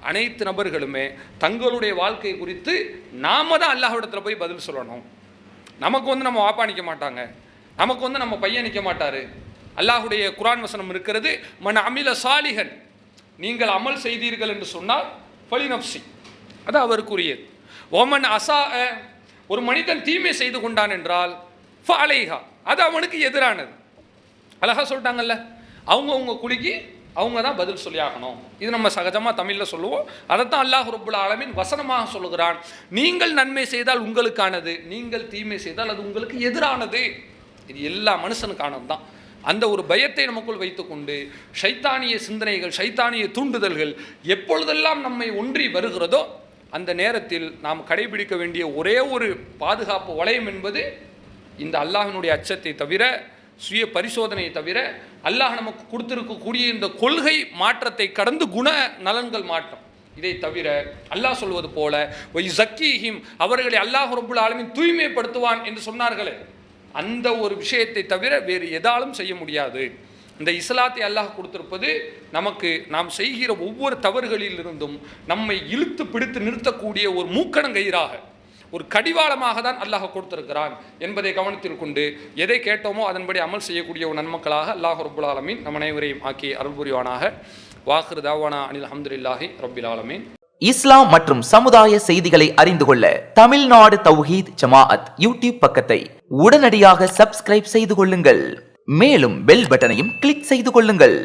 அனைத்து நபர்களுமே தங்களுடைய வாழ்க்கை குறித்து நாம தான் அல்லாஹ்விடத்தில் போய் பதில் சொல்லணும். நமக்கு வந்து நம்ம வாப்பா நிற்க மாட்டாங்க, நமக்கு வந்து நம்ம பையன் நிற்க மாட்டார். அல்லாஹுடைய குர்ஆன் வசனம் இருக்கிறது, மன் அமில சாலிஹன், நீங்கள் அமல் செய்தீர்கள் என்று சொன்னால் ஃபலி நஃப்ஸி, அது அவருக்குரியது. ஒமன் அசா, ஒரு மனிதன் தீமை செய்து கொண்டான் என்றால் ஃபலைஹா, அது அவனுக்கு எதிரானது. அழகா சொல்லிட்டாங்கல்ல, அவங்க குழிக்கு அவங்க தான் பதில் சொல்லி ஆகணும். இது நம்ம சகஜமாக தமிழில் சொல்லுவோம். அதைத்தான் அல்லாஹ் ரப்புல் ஆலமீன் வசனமாக சொல்லுகிறான். நீங்கள் நன்மை செய்தால் உங்களுக்கானது, நீங்கள் தீமை செய்தால் அது உங்களுக்கு எதிரானது. இது எல்லா மனுஷனுக்கானது தான். அந்த ஒரு பயத்தை நமக்குள் வைத்துக்கொண்டு ஷைத்தானிய சிந்தனைகள், ஷைத்தானிய தூண்டுதல்கள் எப்பொழுதெல்லாம் நம்மை ஒன்றி வருகிறதோ அந்த நேரத்தில் நாம் கடைபிடிக்க வேண்டிய ஒரே ஒரு பாதுகாப்பு வளையம் என்பது இந்த அல்லாஹினுடைய அச்சத்தை தவிர, சுய பரிசோதனையை தவிர, அல்லாஹ் நமக்கு கொடுத்திருக்கக்கூடிய இந்த கொள்கை மாற்றத்தை கடந்து குண நலன்கள் மாற்றம். இதை தவிர அல்லாஹ் சொல்வது போல ஒய் ஜக்கீஹிம், அவர்களை அல்லாஹ் ரப்புல் ஆலமீன் தூய்மைப்படுத்துவான் என்று சொன்னார்களே, அந்த ஒரு விஷயத்தை தவிர வேறு எதாலும் செய்ய முடியாது. இந்த இஸ்லாத்தை அல்லாஹ் கொடுத்திருப்பது நமக்கு நாம் செய்கிற ஒவ்வொரு தவறுகளிலிருந்தும் நம்மை இழுத்து பிடித்து நிறுத்தக்கூடிய ஒரு மூக்கணங்கயிறாக, ஒரு கடிவாளமாக தான் அல்லாஹ் கொடுத்திருக்கிறான் என்பதை கவனத்தில் கொண்டு எதை கேட்டோமோ அதன்படி அமல் செய்யக்கூடிய ஒரு நன்மக்களாக அல்லாஹ் ரப்புல் ஆலமீன் நம் அனைவரையும் ஆக்கி அருள் புரிவானாக. வாஹிரு தாவானா அனில் அல்ஹம்துலில்லாஹி ரப்பில் ஆலமீன். இஸ்லாம் மற்றும் சமுதாய செய்திகளை அறிந்து கொள்ள தமிழ்நாடு தௌஹீத் ஜமாஅத் யூடியூப் பக்கத்தை உடனடியாக சப்ஸ்கிரைப் செய்து கொள்ளுங்கள். மேலும் பெல் பட்டனையும் கிளிக் செய்து கொள்ளுங்கள்.